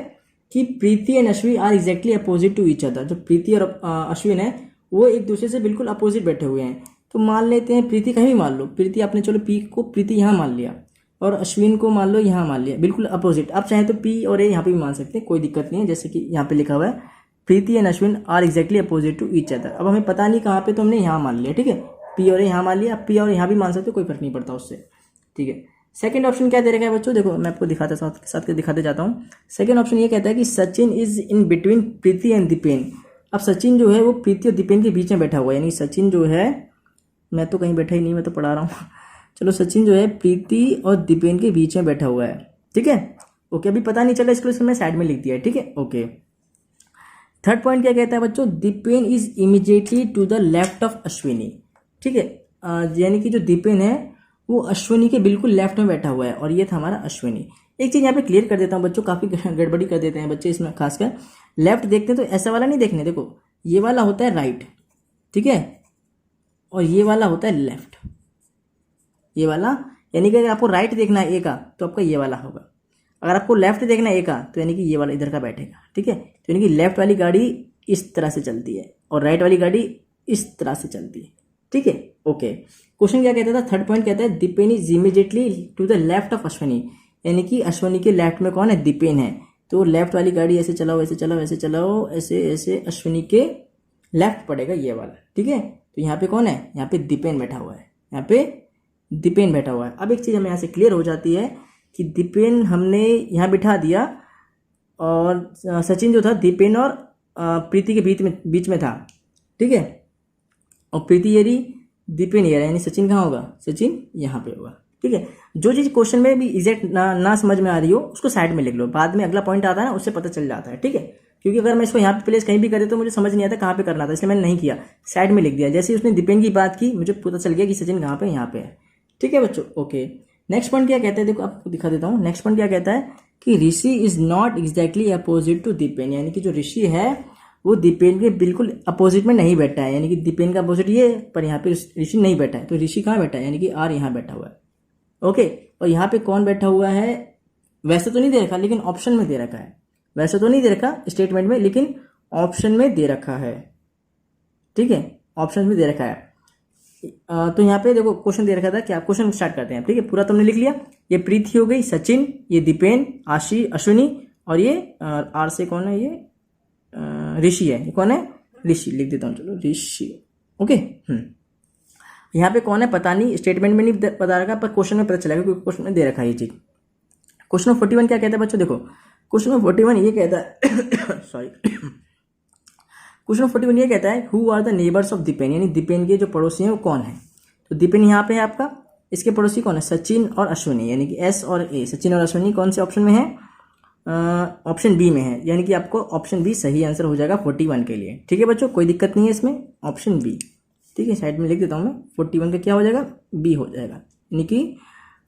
कि Preeti and Ashwin are exactly opposite to each other. जो प्रीति और अश्विन है वो एक दूसरे से बिल्कुल अपोजिट बैठे हुए हैं। तो मान लेते हैं प्रीति कहीं भी मान लो, प्रीति आपने चलो पी को प्रीति यहाँ मान लिया और अश्विन को मान लो यहाँ मान लिया, बिल्कुल अपोजिट। आप चाहें तो पी और ए यहाँ पे भी मान सकते हैं, कोई दिक्कत नहीं है। जैसे कि यहाँ पे लिखा हुआ है Preeti and Ashwin are exactly opposite to each other. अब हमें पता नहीं कहाँ पे, तो हमने यहाँ मान लिया। ठीक है, पी और ए यहाँ मान लिया, पी और यहाँ भी मान सकते हो, कोई फर्क नहीं पड़ता उससे। ठीक है, सेकंड ऑप्शन क्या दे रखा है बच्चों, देखो मैं आपको दिखाता साथ दिखाते जाता हूँ। सेकंड ऑप्शन ये कहता है कि Sachin is in between Preeti and Dipen. अब सचिन जो है वो प्रीति और दीपेन के बीच में बैठा हुआ है, यानी सचिन जो है, मैं तो कहीं बैठा ही नहीं, मैं तो पढ़ा रहा हूँ। चलो, सचिन जो है प्रीति और दीपेन के बीच में बैठा हुआ है। ठीक है, ओके, अभी पता नहीं चला, इसको मैंने साइड में लिख दिया है। ठीक है, ओके। थर्ड पॉइंट क्या कहता है बच्चों, Dipen is immediately to the left of Ashwini. ठीक है, यानी कि जो दीपेन है वो अश्विनी के बिल्कुल लेफ्ट में बैठा हुआ है और ये था हमारा अश्विनी। एक चीज़ यहाँ पे क्लियर कर देता हूँ बच्चों, काफ़ी गड़बड़ी कर देते हैं बच्चे इसमें, खासकर लेफ्ट देखते हैं तो ऐसा वाला नहीं देखने, देखो ये वाला होता है राइट, ठीक है, और ये वाला होता है लेफ्ट, ये वाला, यानी कि अगर आपको राइट देखना है ए का तो आपका ये वाला होगा, अगर आपको लेफ्ट देखना है ए का तो यानी कि ये वाला इधर का बैठेगा, ठीक है। तो यानी कि लेफ्ट वाली गाड़ी इस तरह से चलती है और राइट वाली गाड़ी इस तरह से चलती है, ठीक है। ओके, क्वेश्चन क्या कहता था, थर्ड पॉइंट कहता है Dipen is immediately to the left of Ashwani, यानी कि अश्वनी के लेफ्ट में कौन है, दीपेन है। तो लेफ्ट वाली गाड़ी ऐसे चलाओ, ऐसे चलाओ, ऐसे चलाओ, ऐसे ऐसे, अश्वनी के लेफ्ट पड़ेगा ये वाला, ठीक है। तो यहाँ पे कौन है, यहाँ पे दीपेन बैठा हुआ है, यहाँ पे दीपेन बैठा हुआ है। अब एक चीज़ हमें यहाँ से क्लियर हो जाती है कि दीपेन हमने यहाँ बिठा दिया और सचिन जो था दीपेन और प्रीति के बीच में था, ठीक है, और प्रीति ये रही, दीपेन ये रहा, यानी सचिन कहाँ होगा, सचिन यहाँ पे होगा, ठीक है। जो चीज़ क्वेश्चन में भी एग्जैक्ट ना समझ में आ रही हो उसको साइड में लिख लो, बाद में अगला पॉइंट आता है ना उससे पता चल जाता है, ठीक है। क्योंकि अगर मैं इसको यहाँ पे प्लेस कहीं भी करे तो मुझे समझ नहीं आता कहाँ पे करना था, इसलिए मैंने नहीं किया, साइड में लिख दिया। जैसे ही उसने दीपेन की बात की मुझे पता चल गया कि सचिन कहाँ पे, यहाँ पे है, ठीक है बच्चों। ओके, नेक्स्ट पॉइंट क्या कहता है, देखो आपको दिखा देता हूँ। नेक्स्ट पॉइंट क्या कहता है कि Rishi is not exactly opposite to Dipen, यानी कि जो ऋषि है वो दीपेन के बिल्कुल अपोजिट में नहीं बैठा है, यानी कि दीपेन का अपोजिट ये, पर यहाँ पे ऋषि नहीं बैठा है। तो ऋषि कहाँ बैठा है, यानी कि आर यहाँ बैठा हुआ है, ओके। और यहाँ पे कौन बैठा हुआ है, वैसे तो नहीं दे रखा लेकिन ऑप्शन में दे रखा है, वैसे तो नहीं दे रखा स्टेटमेंट में लेकिन ऑप्शन में दे रखा है, ठीक है, ऑप्शन में दे रखा है। तो यहाँ पे देखो क्वेश्चन दे रखा था, क्या क्वेश्चन स्टार्ट करते हैं, ठीक है। पूरा तुमने लिख लिया, ये प्रीति हो गई, सचिन, ये दीपेन, अश्विनी, और ये आर से कौन है, ये ऋषि है, ये कौन है, ऋषि, लिख देता हूँ, चलो ऋषि, ओके। यहाँ पे कौन है पता नहीं, स्टेटमेंट में नहीं बता रखा, पर क्वेश्चन में पता चलेगा क्योंकि क्वेश्चन में दे रखा है ये चीज। क्वेश्चन 41 क्या कहता है बच्चों, देखो क्वेश्चन 41 ये कहता है सॉरी, क्वेश्चन 41 ये कहता है who are the neighbours of Dipen, यानी दीपेन के जो पड़ोसी हैं वो कौन है। तो दीपेन यहाँ पे है आपका, इसके पड़ोसी कौन है, सचिन और अश्विनी, यानी कि एस और ए, सचिन और अश्विनी कौन से ऑप्शन में है, ऑप्शन बी में है, यानी कि आपको ऑप्शन बी सही आंसर हो जाएगा 41 के लिए, ठीक है बच्चों, कोई दिक्कत नहीं है इसमें, ऑप्शन बी, ठीक है। साइड में लिख देता हूँ मैं, 41 का क्या हो जाएगा, बी हो जाएगा, यानी कि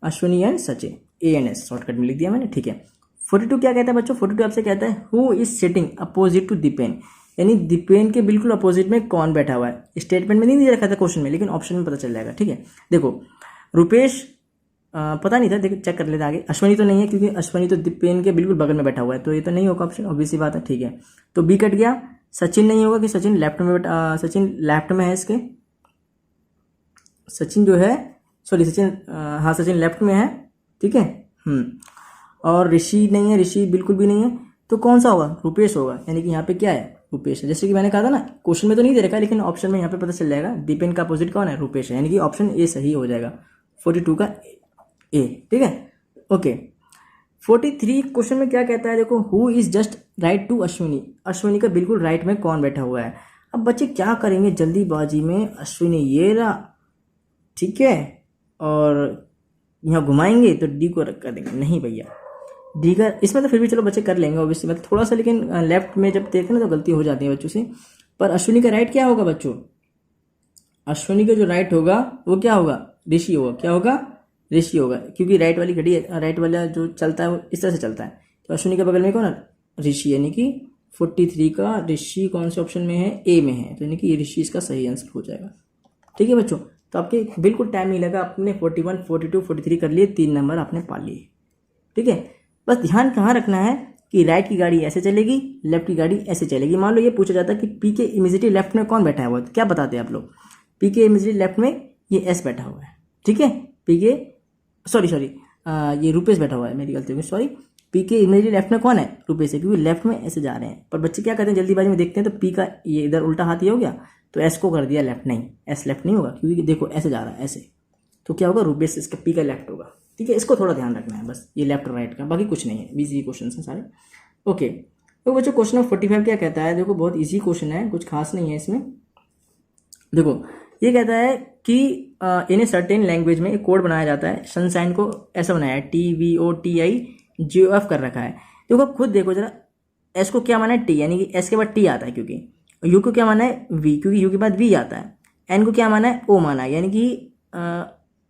Ashwini and Sachin, A N S shortcut में लिख दिया मैंने, ठीक है। 42 क्या कहता है बच्चों, 42 आपसे कहता है who is sitting opposite to Dipen, यानी दीपेन के बिल्कुल अपोजिट में कौन बैठा हुआ है। स्टेटमेंट में नहीं दे रखा था क्वेश्चन में, लेकिन ऑप्शन में पता चल जाएगा, ठीक है। देखो रुपेश पता नहीं था, देखो चेक कर लेते आगे, अश्विनी तो नहीं है क्योंकि अश्विनी तो दीपेन के बिल्कुल बगल में बैठा हुआ है, तो ये तो नहीं होगा ऑप्शन, ऑब्वियसली बात है, ठीक है। तो बी कट गया, सचिन नहीं होगा कि सचिन लेफ्ट में सचिन लेफ्ट में है इसके, सचिन जो है, सॉरी सचिन, हाँ सचिन लेफ्ट में है, ठीक है। और ऋषि नहीं है, ऋषि बिल्कुल भी नहीं है, तो कौन सा होगा, रुपेश होगा, यानी कि यहाँ पे क्या है, रुपेश है। जैसे कि मैंने कहा था ना, क्वेश्चन में तो नहीं दे रखा लेकिन ऑप्शन में यहाँ पे पता चल जाएगा, दीपेन का अपोजिट कौन है, रुपेश है, यानी कि ऑप्शन ए सही हो जाएगा, 42 का ए, ठीक है, ओके। 43 क्वेश्चन में क्या कहता है, देखो who is just right to Ashwini, Ashwini का बिल्कुल राइट में कौन बैठा हुआ है। अब बच्चे क्या करेंगे जल्दीबाजी में, अश्विनी ये रहा, ठीक है, और यहाँ घुमाएंगे तो डी को कर देंगे, नहीं भैया डी का, इसमें तो फिर भी चलो बच्चे कर लेंगे ऑब्वियसली, मतलब थोड़ा सा, लेकिन लेफ्ट में जब देखें ना तो गलती हो जाती है बच्चों से। पर अश्विनी का राइट क्या होगा बच्चों, अश्विनी का जो राइट होगा वो क्या होगा, ऋषि होगा, क्या होगा, ऋषि होगा, क्योंकि राइट वाली घड़ी, राइट वाला जो चलता है वो इस तरह से चलता है। तो अश्विनी के बगल में कौन है, ऋषि, यानी कि 43 का ऋषि कौन से ऑप्शन में है, ए में है, तो यानी कि ये ऋषि इसका सही आंसर हो जाएगा, ठीक है बच्चों। तो आपके बिल्कुल टाइम नहीं लगा, आपने 41, 42, 43 कर लिए, 3 नंबर आपने पा लिए, ठीक है। बस ध्यान कहाँ रखना है कि राइट की गाड़ी ऐसे चलेगी, लेफ्ट की गाड़ी ऐसे चलेगी। मान लो ये पूछा जाता है कि पी के इमीडिएटली लेफ्ट में कौन बैठा हुआ है, तो क्या बताते हैं आप लोग, पी के इमीडिएटली लेफ्ट में ये एस बैठा हुआ है, ठीक है, पी के सॉरी ये रुपेश बैठा हुआ है, मेरी गलती होगी, सॉरी, पी के इमीडिएटली लेफ्ट में कौन है, रुपेश है, क्योंकि लेफ्ट में ऐसे जा रहे हैं। पर बच्चे क्या करते हैं जल्दीबाजी में, देखते हैं तो पी का ये इधर उल्टा हाथ ये हो गया, तो एस को कर दिया लेफ्ट, नहीं एस लेफ्ट नहीं होगा, क्योंकि देखो ऐसे जा रहा है ऐसे, तो क्या होगा, रुपेश इसका पी का लेफ्ट होगा, ठीक है। इसको थोड़ा ध्यान रखना है बस, ये लेफ्ट और राइट का, बाकी कुछ नहीं है, इजी क्वेश्चन है सारे, ओके। तो बच्चों क्वेश्चन नंबर 45 क्या कहता है, देखो बहुत इजी क्वेश्चन है, कुछ खास नहीं है इसमें। देखो ये कहता है कि इन ए सर्टेन लैंग्वेज में एक कोड बनाया जाता है, सनशाइन को ऐसा बनाया है, TVOTIGOF कर रखा है। देखो खुद देखो जरा, एस को क्या माना है, टी, यानी कि एस के बाद टी आता है, क्योंकि यू को क्या माना है, वी, क्योंकि यू के बाद वी आता है। एन को क्या माना है, ओ माना है, यानी कि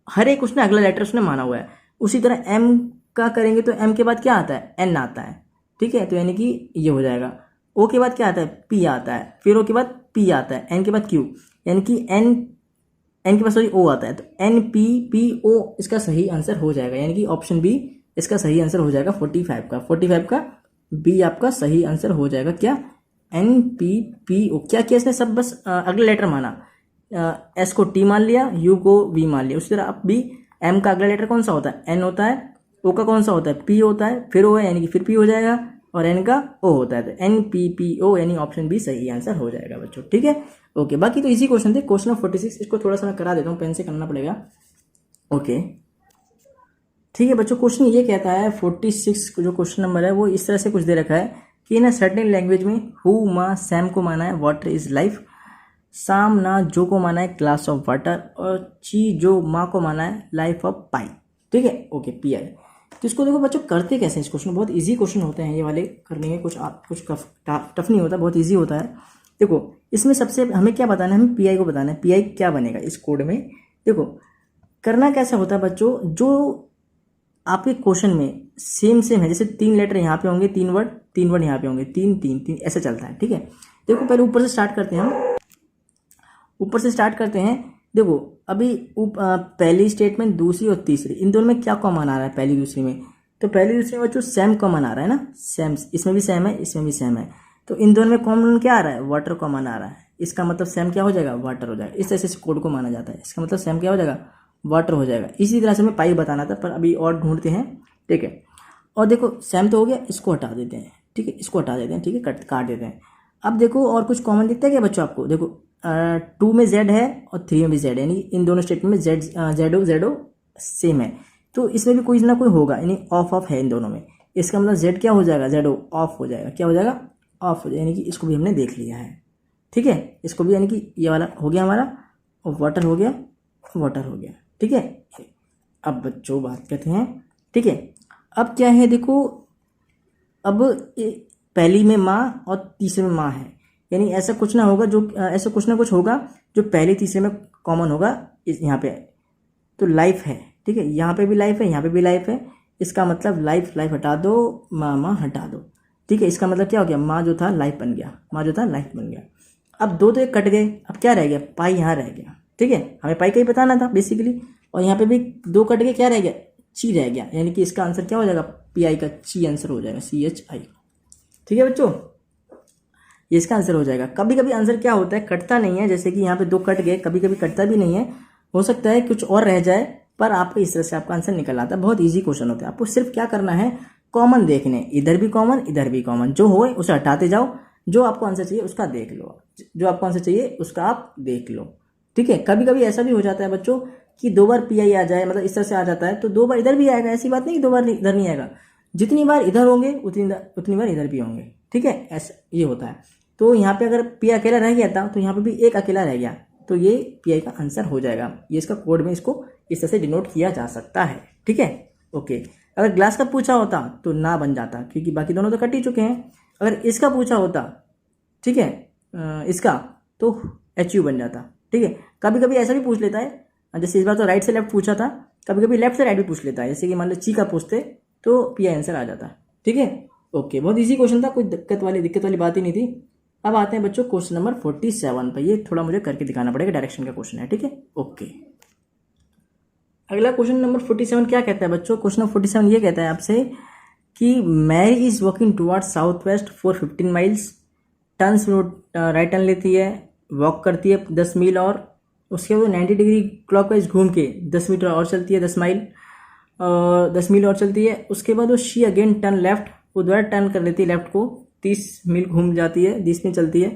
हर एक उसने अगला लेटर उसने माना हुआ है। उसी तरह एम का करेंगे तो m के बाद क्या आता है, n आता है, ठीक है। तो यानी कि ये हो जाएगा। o के बाद क्या आता है, p आता है, फिर o के बाद p आता है, n के बाद q, यानी कि n के बाद सॉरी o आता है। तो n p p o इसका सही आंसर हो जाएगा, यानी कि ऑप्शन बी इसका सही आंसर हो जाएगा 45 का बी आपका सही आंसर हो जाएगा। क्या, एन पी पी ओ। क्या किया इसने, सब बस अगला लेटर माना, एस को टी मान लिया, यू को वी मान लिया। उसी तरह आप भी एम का अगला लेटर कौन सा होता है, एन होता है, ओ का कौन सा होता है, पी होता है, फिर ओ है यानी कि फिर पी हो जाएगा, और एन का ओ होता है, तो एन पी पी ओ यानी ऑप्शन बी सही आंसर हो जाएगा बच्चों, ठीक है। ओके, बाकी तो इजी क्वेश्चन थे। क्वेश्चन नंबर 46 इसको थोड़ा सा मैं करा देता हूँ, पेन से करना पड़ेगा। ओके ठीक है बच्चों, क्वेश्चन ये कहता है 46 जो क्वेश्चन नंबर है वो इस तरह से कुछ दे रखा है कि ना सर्टेन लैंग्वेज में हु माँ सैम को माना है वाटर इज लाइफ, साम ना जो को माना है ग्लास ऑफ वाटर, और ची जो माँ को माना है लाइफ ऑफ पाई, ठीक है। Okay P I. तो इसको देखो बच्चों करते कैसे, इस क्वेश्चन बहुत इजी क्वेश्चन होते हैं ये वाले, करने में कुछ टफ नहीं होता, बहुत ईजी होता है। देखो इसमें सबसे हमें क्या बताना है, हमें पी आई को बताना है, पी आई क्या बनेगा इस कोड में। देखो करना कैसा होता है बच्चों, जो आपके क्वेश्चन में सेम है, जैसे 3 लेटर यहाँ पे होंगे, 3 वर्ड यहाँ पे होंगे, 3 ऐसा चलता है, ठीक है। देखो पहले ऊपर से स्टार्ट करते हैं हम, ऊपर से स्टार्ट करते हैं। देखो अभी पहली स्टेटमेंट, दूसरी और तीसरी, इन दोनों में क्या कॉमन आ रहा है, पहली दूसरी में, तो पहली दूसरी में बच्चों सेम कॉमन आ रहा है ना, सेम, इसमें भी सेम है, इसमें भी सेम है, तो इन दोनों में कॉमन क्या आ रहा है, वाटर कॉमन आ रहा है। इसका मतलब सेम क्या हो जाएगा, वाटर हो जाएगा। इस तरह से कोड को माना जाता है, इसका मतलब सेम क्या हो जाएगा, वाटर हो जाएगा। इसी तरह से हमें पाई बताना था, पर अभी और ढूंढते हैं, ठीक है। और देखो सेम तो हो गया, इसको हटा देते हैं, ठीक है, इसको हटा देते हैं, ठीक है, काट देते हैं। अब देखो और कुछ कॉमन दिखता है क्या बच्चों आपको, देखो 2 में जेड है और 3 में भी जेड है, यानी इन दोनों स्टेटमेंट में जेडो सेम है, तो इसमें भी कोई ना कोई होगा, यानी ऑफ है इन दोनों में। इसका मतलब जेड क्या हो जाएगा, जेडो ऑफ हो जाएगा, क्या हो जाएगा, ऑफ हो जाएगा, यानी कि इसको भी हमने देख लिया है, ठीक है। इसको भी यानी कि ये वाला हो गया हमारा, और वाटर हो गया, वाटर हो गया, ठीक है। अब बच्चों बात करते हैं, ठीक है। अब क्या है देखो, अब पहली में माँ और तीसरे में माँ है, यानी ऐसा कुछ ना होगा जो ऐसा कुछ ना कुछ होगा जो पहले तीसरे में कॉमन होगा, यहाँ पे तो लाइफ है, ठीक है, यहाँ पे भी लाइफ है, यहाँ पे भी लाइफ है। इसका मतलब लाइफ हटा दो, माँ हटा दो, ठीक है। इसका मतलब क्या हो गया, माँ जो था लाइफ बन गया, माँ जो था लाइफ बन गया। अब 2 तो एक कट गए, अब क्या रह गया, पाई यहाँ रह गया, ठीक है, हमें पाई का ही बताना था बेसिकली। और यहाँ पे भी 2 कट गए, क्या रह गया, ची रह गया, यानी कि इसका आंसर क्या हो जाएगा, पी आई का ची आंसर हो जाएगा, CHI, ठीक है बच्चों, ये इसका आंसर हो जाएगा। कभी कभी आंसर क्या होता है, कटता नहीं है, जैसे कि यहाँ पे 2 कट गए, कभी कभी कटता भी नहीं है, हो सकता है कुछ और रह जाए, पर आपको इस तरह से आपका आंसर निकल आता है। बहुत ईजी क्वेश्चन होता है, आपको सिर्फ क्या करना है, कॉमन देखने, इधर भी कॉमन इधर भी कॉमन, जो हो उसे हटाते जाओ, जो आपको आंसर चाहिए उसका देख लो, जो आपको आंसर चाहिए उसका आप देख लो, ठीक है। कभी कभी ऐसा भी हो जाता है बच्चों कि 2 बार पी आई आ जाए, मतलब इस तरह से आ जाता है, तो 2 बार इधर भी आएगा, ऐसी बात नहीं कि 2 बार इधर नहीं आएगा, जितनी बार इधर होंगे उतनी बार इधर भी होंगे, ठीक है, ऐसा ये होता है। तो यहाँ पे अगर पी अकेला रह गया था, तो यहाँ पे भी एक अकेला रह गया, तो ये पी आई का आंसर हो जाएगा। ये इसका कोड में इसको इस तरह से डिनोट किया जा सकता है, ठीक है। ओके, अगर ग्लास का पूछा होता तो ना बन जाता, क्योंकि बाकी दोनों तो कट ही चुके हैं। अगर इसका पूछा होता, ठीक है, इसका तो HU बन जाता, ठीक है। कभी कभी ऐसा भी पूछ लेता है, जैसे इस बार तो राइट से लेफ्ट पूछा था, कभी कभी लेफ्ट से राइट भी पूछ लेता है, जैसे कि मान लो ची का पूछते तो पी आई आंसर आ जाता, ठीक है। ओके, बहुत इजी क्वेश्चन था, कोई दिक्कत वाली बात ही नहीं थी। अब आते हैं बच्चों क्वेश्चन नंबर 47 पर, ये थोड़ा मुझे करके दिखाना पड़ेगा, डायरेक्शन का क्वेश्चन है, ठीक है। ओके, अगला क्वेश्चन नंबर 47 क्या कहता है बच्चों, क्वेश्चन नंबर 47 ये कहता है आपसे कि Mary is walking towards south west for 15 miles, turns right turn लेती है, वॉक करती है 10 मील, और उसके बाद 90 डिग्री क्लॉकवाइज घूम के 10 मीटर और चलती है, 10 माइल और 10 मील और चलती है। उसके बाद वो शी अगेन टर्न लेफ्ट, वो दोबारा टर्न कर लेती है लेफ्ट को, 30 मील घूम जाती है, 20 मील चलती है।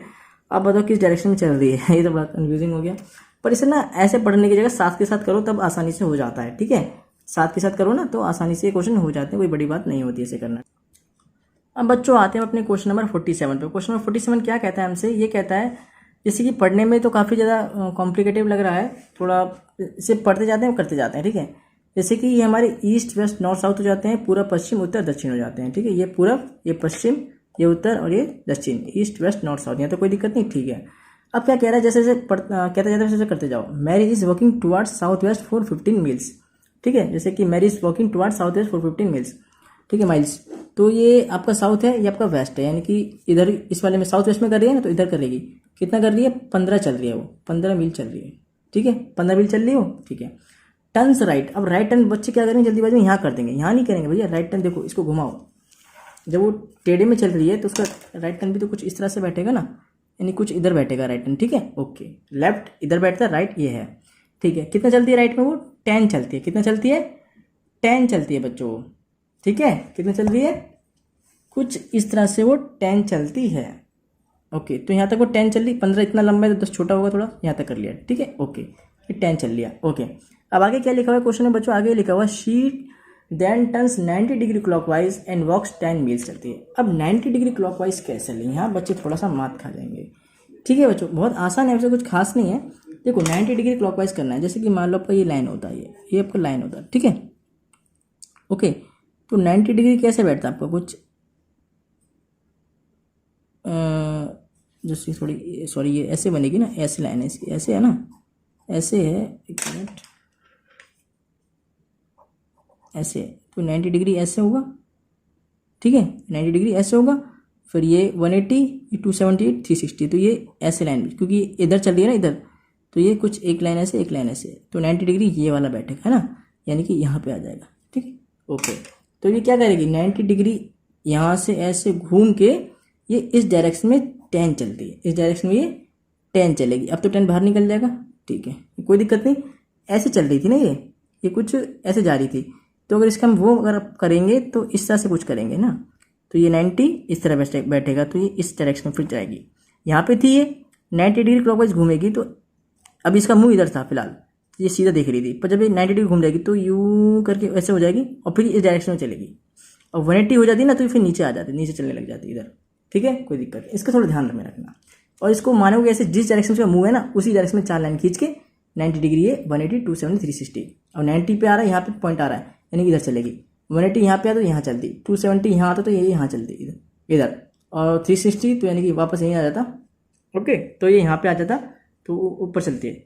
अब बताओ किस डायरेक्शन में चल रही है, ये तो बड़ा कन्फ्यूजिंग हो गया, पर इसे ना ऐसे पढ़ने की जगह साथ के साथ करो, तब आसानी से हो जाता है, ठीक है। साथ के साथ करो ना तो आसानी से क्वेश्चन हो जाते हैं, कोई बड़ी बात नहीं होती ऐसे करना। अब बच्चों आते हैं अपने क्वेश्चन नंबर 47 पे। क्वेश्चन नंबर 47 क्या कहता है हमसे, ये कहता है जैसे कि पढ़ने में तो काफ़ी ज़्यादा कॉम्प्लिकेटिव लग रहा है, थोड़ा इसे पढ़ते जाते हैं करते जाते हैं, ठीक है। जैसे कि ये हमारे ईस्ट वेस्ट नॉर्थ साउथ हो जाते हैं, पूरब पश्चिम उत्तर दक्षिण हो जाते हैं, ठीक है। ये पूरब, ये पश्चिम, ये उत्तर और ये दक्षिण, ईस्ट वेस्ट नॉर्थ साउथ, यहाँ तो कोई दिक्कत नहीं, ठीक है। अब क्या कह रहा है, जैसे जैसे कहते जाते वैसे करते जाओ। Mary is walking towards south west for 15 miles, ठीक है। जैसे कि Mary is walking toward south west for 15 miles, ठीक है, माइल्स। तो ये आपका साउथ है, ये आपका वेस्ट है, यानी कि इधर इस वाले में साउथ वेस्ट में कर रही है ना, तो इधर करेगी। कितना कर रही है? 15 चल रही है, वो 15 मील चल रही है, ठीक है, 15 मील चल रही हो, ठीक है। टर्न्स राइट, अब राइट टर्न बच्चे क्या करेंगे जल्दीबाजी में, यहाँ कर देंगे, यहाँ नहीं करेंगे भैया। राइट टर्न देखो, इसको घुमाओ, जब वो टेढ़े में चल रही है तो उसका राइट टर्न भी तो कुछ इस तरह से बैठेगा ना, यानी कुछ इधर बैठेगा राइट टर्न, ठीक है, ओके। लेफ्ट इधर बैठता है, राइट ये है, ठीक है। कितना चलती है राइट में वो? 10 चलती है। कितना चलती है? 10 चलती है बच्चों, ठीक है। कितना चल रही है? कुछ इस तरह से वो 10 चलती है, ओके। तो यहाँ तक वो 10 चल रही, 15 इतना लंबा है तो 10 छोटा होगा थोड़ा, यहाँ तक कर लिया, ठीक है, ओके। ये 10 चल लिया, ओके। अब आगे क्या लिखा हुआ है क्वेश्चन में बच्चों? आगे लिखा हुआ she then turns 90 degree clockwise and walks 10 miles चलती है। अब 90 डिग्री क्लॉकवाइज कैसे लें? यहाँ बच्चे थोड़ा सा मात खा जाएंगे, ठीक है बच्चों, बहुत आसान है, वैसे कुछ खास नहीं है। देखो 90 डिग्री क्लॉकवाइज करना है, जैसे कि मान लो आपका ये लाइन होता है, ये आपका लाइन होता है, ठीक है, ओके। तो 90 डिग्री कैसे बैठता है आपका? कुछ जैसे थोड़ी, सॉरी, ये ऐसे बनेगी ना, ऐसे लाइन है इसकी, ऐसे है ना, ऐसे है, एक मिनट, ऐसे। तो 90 डिग्री ऐसे होगा, ठीक है, 90 डिग्री ऐसे होगा। फिर ये 180, ये 278, 360, तो ये ऐसे लाइन, क्योंकि इधर चल रही है ना इधर, तो ये कुछ एक लाइन ऐसे, एक लाइन ऐसे, तो 90 डिग्री ये वाला बैठेगा, है ना, यानी कि यहाँ पे आ जाएगा, ठीक है, ओके। तो ये क्या करेगी? 90 डिग्री यहाँ से ऐसे घूम के ये इस डायरेक्शन में 10 चलती है, इस डायरेक्शन में ये 10 चलेगी। अब तो 10 बाहर निकल जाएगा, ठीक है, कोई दिक्कत नहीं। ऐसे चल रही थी ना ये कुछ ऐसे जा रही थी, तो अगर इसका हम वो अगर करेंगे तो इस तरह से कुछ करेंगे ना, तो ये 90 इस तरह बैठेगा, तो ये इस डायरेक्शन में फिर जाएगी। यहाँ पे थी ये 90 डिग्री क्लॉकवाइज घूमेगी, तो अब इसका मुंह इधर था फिलहाल, ये सीधा देख रही थी, पर जब ये 90 डिग्री घूम जाएगी तो यूँ करके ऐसे हो जाएगी और फिर इस डायरेक्शन में चलेगी। और 180 हो जाती है ना, तो फिर नीचे आ जाती, नीचे चलने लग जाती इधर, ठीक है, कोई दिक्कत नहीं, इसका थोड़ा ध्यान में रखना। और इसको मानोगे ऐसे, जिस डायरेक्शन से मुंह है ना उसी डायरेक्शन में 4 लाइन खींच के 90 डिग्री है, 180, 270, 360। और 90 पे आ रहा है, यहाँ पे पॉइंट आ रहा है, यानी कि इधर चलेगी। 180 यहाँ पे आता तो यहाँ चलती, 270 यहाँ आता तो ये यहाँ चलती इधर, और 360 तो यानी कि वापस यहीं आ जाता, ओके। तो ये यहाँ पे आ जाता, तो ऊपर चलती है,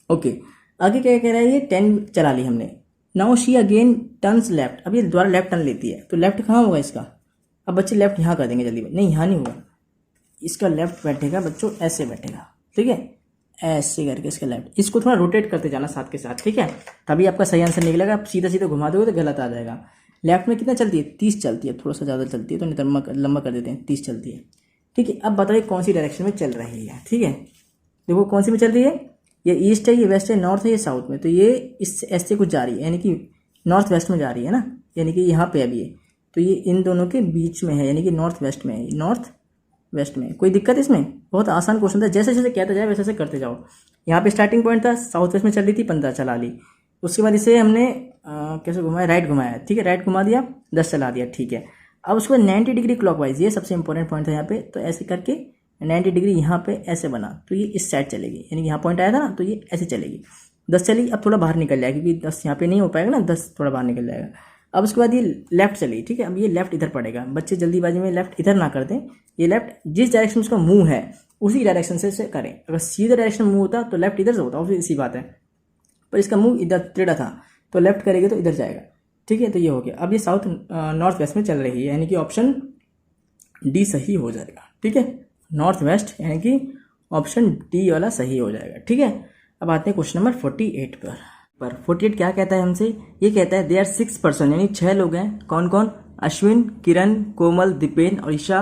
ओके। आगे क्या कह रहा है? ये 10 चला ली हमने। Now she again turns left, अब ये दोबारा लेफ्ट टर्न लेती है, तो लेफ्ट कहाँ होगा इसका? अब बच्चे लेफ्ट यहाँ कर देंगे जल्दी, नहीं यहाँ नहीं होगा, इसका लेफ्ट बैठेगा बच्चों, ऐसे बैठेगा, ठीक है, ऐसे करके इसका लेफ्ट। इसको थोड़ा रोटेट करते जाना साथ के साथ, ठीक है, तभी आपका सही आंसर निकलेगा। आप सीधा सीधा घुमा दोगे तो गलत आ जाएगा। लेफ्ट में कितना चलती है? 30 चलती है, थोड़ा सा ज़्यादा चलती है, तो नहीं लंबा कर देते हैं, 30 चलती है, ठीक है। अब बताइए कौन सी डायरेक्शन में चल रही है, ठीक है, देखो कौन सी में चल रही है, ये ईस्ट है, ये वेस्ट है, नॉर्थ है, ये साउथ में, तो ये इस ऐसे कुछ जा रही है, यानी कि नॉर्थ वेस्ट में जा रही है ना, यानी कि यहाँ पे अभी है, तो ये इन दोनों के बीच में है, यानी कि नॉर्थ वेस्ट में है, नॉर्थ वेस्ट में। कोई दिक्कत इसमें? बहुत आसान क्वेश्चन था, जैसे जैसे कहता जाए वैसे वैसे करते जाओ। यहाँ पे स्टार्टिंग पॉइंट था, साउथ वेस्ट में चल रही थी, 15 चला ली, उसके बाद इसे हमने कैसे घुमाया? राइट घुमाया, ठीक है, राइट घुमा दिया, 10 चला दिया, ठीक है। अब उसको 90 डिग्री क्लॉकवाइज, ये सबसे इंपॉर्टेंट पॉइंट था यहाँ पे, तो ऐसे करके 90 डिग्री यहाँ पे ऐसे बना, तो ये इस साइड चलेगी, यानी कि यहाँ पॉइंट आया था ना, तो ये ऐसे चलेगी। 10 चली, अब थोड़ा बाहर निकल जाएगा, क्योंकि 10 यहाँ पे नहीं हो पाएगा ना, 10 थोड़ा बाहर निकल जाएगा। अब उसके बाद ये लेफ्ट चली, ठीक है, अब ये लेफ्ट इधर पड़ेगा, बच्चे जल्दीबाजी में लेफ्ट इधर ना कर दें, ये लेफ्ट जिस डायरेक्शन में उसका मुंह है उसी डायरेक्शन से करें। अगर सीधा डायरेक्शन मुंह होता तो लेफ्ट इधर से होता, और इसी बात है, पर इसका मुंह इधर टेढ़ा था, तो लेफ्ट करेंगे तो इधर जाएगा, ठीक है। तो ये हो गया। अब ये साउथ नॉर्थ वेस्ट में चल रही है, यानी कि ऑप्शन डी सही हो जाएगा, ठीक है, नॉर्थ वेस्ट, यानी कि ऑप्शन डी वाला सही हो जाएगा, ठीक है। अब आते हैं क्वेश्चन नंबर 48 पर 48 क्या कहता है हमसे? ये कहता है दे आर 6 पर्सन, यानी 6 लोग हैं। कौन कौन? अश्विन, किरण, कोमल, दीपेन और ईशा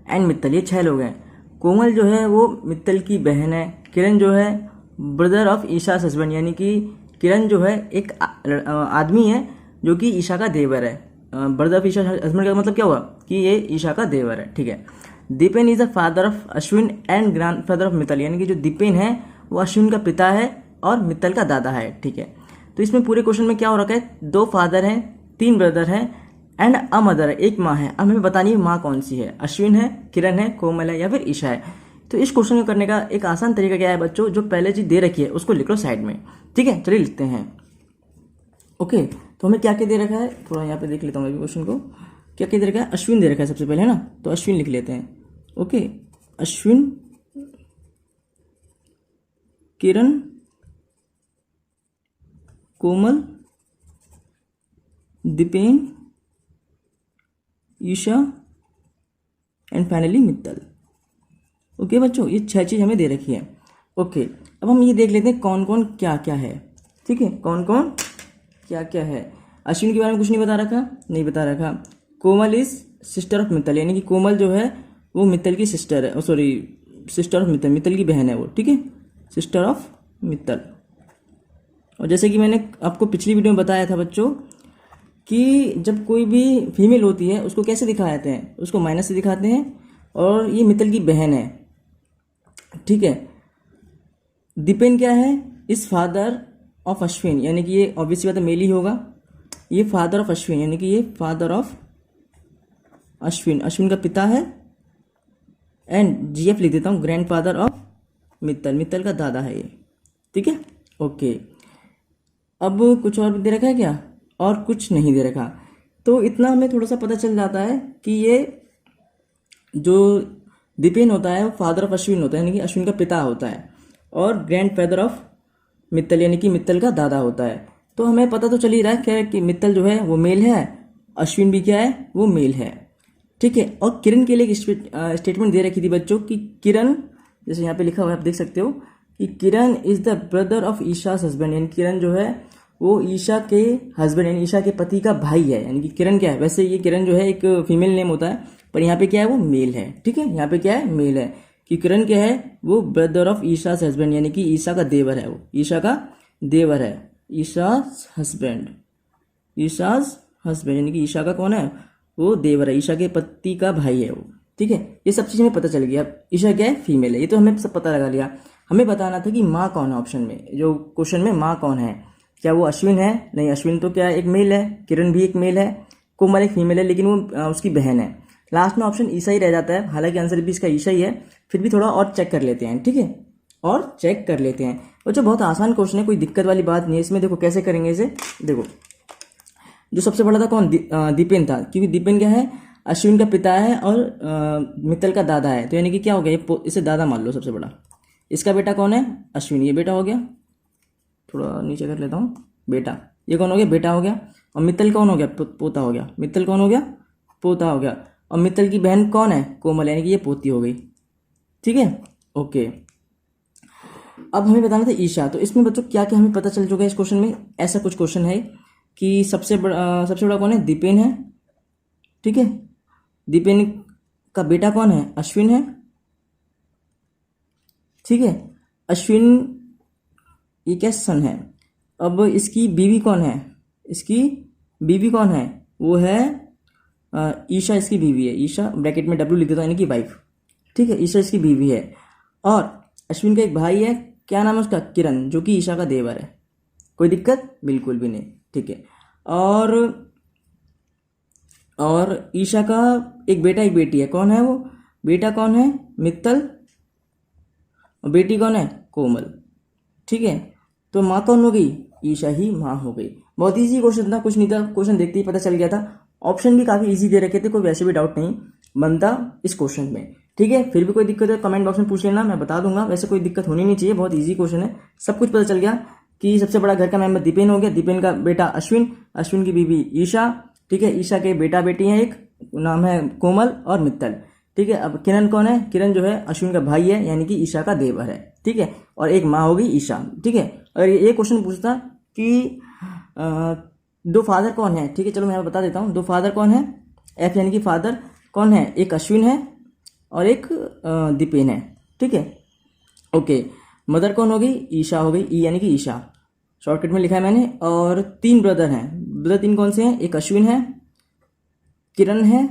एंड मित्तल, ये 6 लोग हैं। कोमल जो है वो मित्तल की बहन है। किरण जो है ब्रदर ऑफ ईशा हस्बैंड, यानी कि किरण जो है एक आदमी है जो कि ईशा का देवर है। ब्रदर ऑफ ईशा हस्बैंड का मतलब क्या हुआ कि ये ईशा का देवर है, ठीक है। Dipen is the father of Ashwin and grandfather of Mittal, यानी कि जो दीपेन है वो अश्विन का पिता है और मित्तल का दादा है, ठीक है। तो इसमें पूरे क्वेश्चन में क्या हो रखा है? 2 फादर हैं, 3 ब्रदर हैं एंड अ मदर है, एक माँ है। अब हमें बतानी है माँ कौन सी है, अश्विन है, किरण है, कोमल है या फिर ईशा है। तो इस क्वेश्चन को करने का एक आसान तरीका क्या है बच्चों? जो पहले चीज दे रखी है उसको लिख लो साइड में, ठीक है। चलिए लिखते हैं, ओके। तो हमें क्या क्या दे रखा है, थोड़ा यहाँ पे देख लेता हूँ मैं क्वेश्चन को। क्या क्या दे रखा है? अश्विन दे रखा है सबसे पहले, है ना, तो अश्विन लिख लेते हैं, okay. Ashwin, Kiran, Komal Dipen, Isha and finally Mittal. Okay बच्चों, ये 6 चीज़ हमें दे रखी है। ओके, अब हम ये देख लेते हैं कौन कौन क्या क्या है। ठीक है, कौन कौन क्या क्या है। अश्विन के बारे में कुछ नहीं बता रखा, नहीं बता रखा। कोमल इज सिस्टर ऑफ मित्तल, यानी कि कोमल जो है वो मित्तल की सिस्टर है, sorry sister of Mittal, Mittal की बहन है वो। ठीक है, सिस्टर ऑफ मित्तल। और जैसे कि मैंने आपको पिछली वीडियो में बताया था बच्चों कि जब कोई भी फीमेल होती है उसको कैसे दिखाते हैं, उसको माइनस से दिखाते हैं, और ये मित्तल की बहन है। ठीक है, दीपेन क्या है, इस फादर ऑफ अश्विन, यानी कि ये ऑब्वियसली बात है मेल ही होगा। ये फादर ऑफ अश्विन, यानी कि ये फादर ऑफ अश्विन, अश्विन का पिता है। एंड जीएफ लिख देता हूँ, grand father of Mittal, Mittal का दादा है ये। ठीक है, ओके। अब कुछ और दे रखा है क्या, और कुछ नहीं दे रखा। तो इतना हमें थोड़ा सा पता चल जाता है कि ये जो दीपेन होता है वो फादर ऑफ अश्विन होता है, यानी कि अश्विन का पिता होता है, और ग्रैंड फादर ऑफ मित्तल, यानी कि मित्तल का दादा होता है। तो हमें पता तो चल ही रहा है क्या कि मित्तल जो है वो मेल है, अश्विन भी क्या है, वो मेल है। ठीक है, और किरण के लिए एक स्टेटमेंट दे रखी थी बच्चों कि किरण, जैसे यहाँ पे लिखा हुआ है आप देख सकते हो कि Kiran is the brother of Isha's husband, यानी किरण जो है वो ईशा के हस्बैंड यानी ईशा के पति का भाई है। यानी कि किरण क्या है, वैसे ये किरण जो है एक फीमेल नेम होता है, पर यहाँ पे क्या है, वो मेल है। ठीक है, यहाँ पे क्या है, मेल है। कि किरण क्या है, वो ब्रदर ऑफ ईशा's हस्बैंड, यानी कि ईशा का देवर है, वो ईशा का देवर है, ईशा's हस्बैंड, ईशा's हस्बैंड, यानी कि ईशा का कौन है, वो देवर है, ईशा के पति का भाई है वो। ठीक है, ये सब चीज़ हमें पता चल गया। ईशा क्या है, फीमेल है, ये तो हमें सब पता लगा लिया। हमें बताना था कि माँ कौन है, ऑप्शन में जो क्वेश्चन में माँ कौन है, क्या वो अश्विन है, नहीं अश्विन तो क्या एक मेल है, किरण भी एक मेल है, कोमल एक फीमेल है, लेकिन वो उसकी बहन है। लास्ट में ऑप्शन ईशा ही रह जाता है, हालांकि आंसर भी इसका ईशा ही है, फिर भी थोड़ा और चेक कर लेते हैं। ठीक है, और चेक कर लेते हैं बच्चों, बहुत आसान क्वेश्चन है, कोई दिक्कत वाली बात नहीं है इसमें। देखो कैसे करेंगे इसे, देखो जो सबसे बड़ा था कौन, दीपेन था, क्योंकि दीपेन क्या है, अश्विन का पिता है और मित्तल का दादा है, तो यानी कि क्या हो गया, इसे दादा मान लो सबसे बड़ा। इसका बेटा कौन है, अश्विन, ये बेटा हो गया, थोड़ा नीचे कर लेता हूँ, बेटा, ये कौन हो गया, बेटा हो गया। और मित्तल कौन हो गया, पोता हो गया, मित्तल कौन हो गया, पोता हो गया। और मित्तल की बहन कौन है, कोमल, यानी कि ये पोती हो गई। ठीक है, ओके। अब हमें बताना था ईशा, तो इसमें बच्चों क्या क्या हमें पता चल चुका है इस क्वेश्चन में। ऐसा कुछ क्वेश्चन है कि सबसे बड़ा कौन है, दीपेन है। ठीक है, दीपेन का बेटा कौन है, अश्विन है। ठीक है, अश्विन ये क्या सन है। अब इसकी बीवी कौन है, इसकी बीवी कौन है, वो है ईशा, इसकी बीवी है, ईशा ब्रैकेट में डब्ल्यू लिख देता हूं, यानी कि वाइफ। ठीक है, ईशा इसकी बीवी है। और अश्विन का एक भाई है, क्या नाम है उसका, किरण, जो कि ईशा का देवर है। कोई दिक्कत बिल्कुल भी नहीं। ठीक है, और ईशा का एक बेटा एक बेटी है, कौन है वो, बेटा कौन है, मित्तल, और बेटी कौन है, कोमल। ठीक है, तो माँ कौन हो गई, ईशा ही माँ हो गई। बहुत इजी क्वेश्चन था, कुछ नहीं था, क्वेश्चन देखते ही पता चल गया था। ऑप्शन भी काफी इजी दे रखे थे, कोई वैसे भी डाउट नहीं बनता इस क्वेश्चन में। ठीक है, फिर भी कोई दिक्कत है कमेंट बॉक्स में पूछ लेना, मैं बता दूंगा। वैसे कोई दिक्कत होनी नहीं चाहिए, बहुत इजी क्वेश्चन है। सब कुछ पता चल गया कि सबसे बड़ा घर का मेंबर दीपेन हो गया, दीपेन का बेटा अश्विन, अश्विन की बीवी ईशा। ठीक है, ईशा के बेटा बेटी हैं, एक नाम है कोमल और मित्तल। ठीक है, अब किरण कौन है, किरण जो है अश्विन का भाई है, यानी कि ईशा का देवर है। ठीक है, और एक माँ होगी ईशा। ठीक है, अगर ये क्वेश्चन पूछता कि दो फादर कौन है, ठीक है चलो मैं बता देता हूँ, दो फादर कौन है, एफ यानी कि फादर कौन है, एक अश्विन है और एक दीपेन है। ठीक है, ओके। मदर कौन हो गई, ईशा हो गई, ई यानी कि ईशा, शॉर्टकट में लिखा है मैंने। और 3 ब्रदर हैं, ब्रदर 3 कौन से हैं, एक अश्विन है, किरण है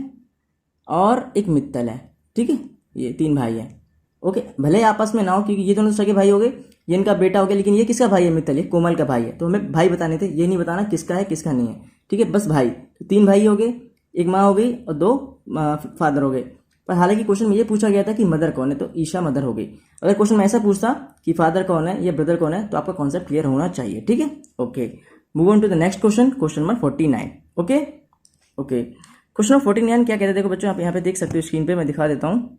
और एक मित्तल है। ठीक है, ये 3 भाई हैं। ओके, भले ही आपस में ना हो, क्योंकि ये दोनों सगे भाई हो गए, ये इनका बेटा हो गया, लेकिन ये किसका भाई है, मित्तल, ये कोमल का भाई है। तो हमें भाई बताने थे, ये नहीं बताना किसका है किसका नहीं है। ठीक है, बस भाई। तो 3 भाई हो गए, एक माँ हो गई और 2 फादर हो गए। पर हालांकि क्वेश्चन में ये पूछा गया था कि मदर कौन है, तो ईशा मदर हो गई। अगर क्वेश्चन में ऐसा पूछता कि फादर कौन है या ब्रदर कौन है, तो आपका कॉन्सेप्ट क्लियर होना चाहिए। ठीक है, okay. Move on to the next question, question number 49। Okay okay, question number 49 क्या कहते हैं, देखो बच्चों आप यहाँ पे देख सकते हो स्क्रीन पे, मैं दिखा देता हूँ।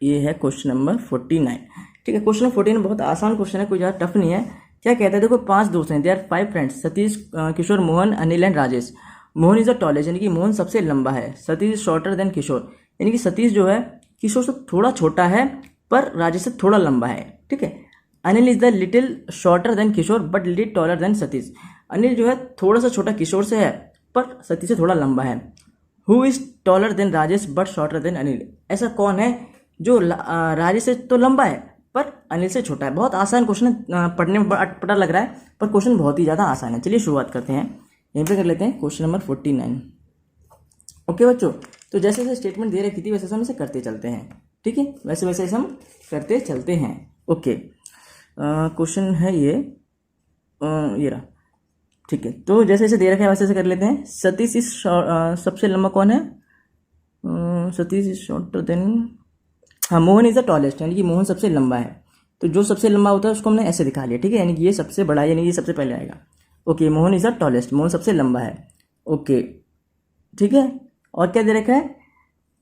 ये है क्वेश्चन नंबर 49। ठीक है, क्वेश्चन नंबर 49 बहुत आसान क्वेश्चन है, कोई ज़्यादा टफ नहीं है। क्या कहता है, देखो 5 दोस्त हैं, they are 5 friends, Satish, Kishore, Mohan, Anil and Rajesh. Mohan is the tallest, यानी कि मोहन सबसे लंबा है। Satish is shorter than Kishore, यानी कि सतीश जो है किशोर से थोड़ा छोटा है पर राजेश से थोड़ा लंबा है। ठीक है। Anil is the little shorter than Kishore but little taller than Satish, Anil जो है थोड़ा सा छोटा किशोर से है पर सतीश से थोड़ा लंबा है। Who is taller than Rajesh but shorter than Anil, ऐसा कौन है जो राजेश से तो लंबा है पर अनिल से छोटा है। बहुत आसान क्वेश्चन है, पढ़ने में अटपटा लग रहा है पर क्वेश्चन बहुत ही ज़्यादा आसान है। चलिए शुरुआत करते हैं, यहीं पे कर लेते हैं क्वेश्चन नंबर 49। ओके बच्चों, तो जैसे जैसे स्टेटमेंट दे रखी थी वैसे हम इसे करते चलते हैं। ठीक है, वैसे वैसे हम करते चलते हैं। ओके, क्वेश्चन है ये रहा। ठीक है, तो जैसे जैसे दे रखा है वैसे वैसे कर लेते हैं। सतीश इज सबसे लंबा कौन है? सतीश इज शॉर्टर देन, हाँ, मोहन इज द टॉलेस्ट, यानी कि मोहन सबसे लंबा है। तो जो सबसे लंबा होता है उसको हमने ऐसे दिखा लिया। ठीक है, यानी कि ये सबसे बड़ा है, यानी ये सबसे पहले आएगा। Okay, Mohan is the tallest, Mohan सबसे लंबा है। ओके, ठीक है। और क्या दे रखा है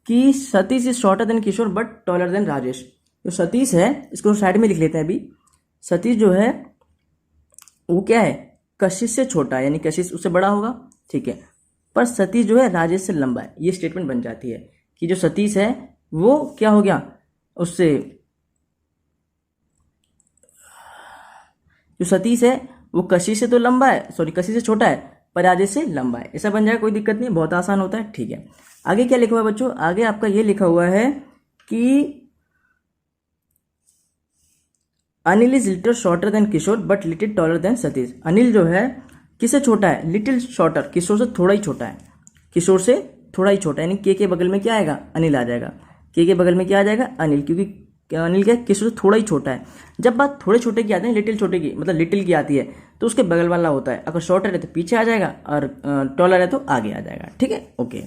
कि Satish is shorter than Kishore but taller than Rajesh. जो सतीश है इसको साइड में लिख लेते हैं अभी। सतीश जो है वो क्या है, कशिश से छोटा है, यानी कशिश उससे बड़ा होगा। ठीक है, पर सतीश जो है राजेश से लंबा है। ये स्टेटमेंट बन जाती है कि जो सतीश है वो क्या हो गया, उससे जो सतीश है वो कशिश से तो लंबा है, सॉरी कशिश से छोटा है पर राजेश से लंबा है। ऐसा बन जाएगा, कोई दिक्कत नहीं, बहुत आसान होता है। ठीक है, आगे क्या लिखा हुआ है बच्चों? आगे आपका ये लिखा हुआ है कि Anil is little shorter than Kishore but little taller than Satish. Anil जो है किससे छोटा है? लिटिल शॉर्टर, किशोर से थोड़ा ही छोटा है, किशोर से थोड़ा ही छोटा है, यानी के बगल में क्या आएगा? अनिल आ जाएगा। के बगल में क्या आ जाएगा? अनिल, क्योंकि अनिल क्या है, किशोर से थोड़ा ही छोटा है। जब बात थोड़े छोटे की आती है, लिटिल छोटे की, मतलब लिटिल की आती है, तो उसके बगल वाला होता है। अगर शॉर्टर है तो पीछे आ जाएगा और टॉलर है तो आगे आ जाएगा। ठीक है, ओके।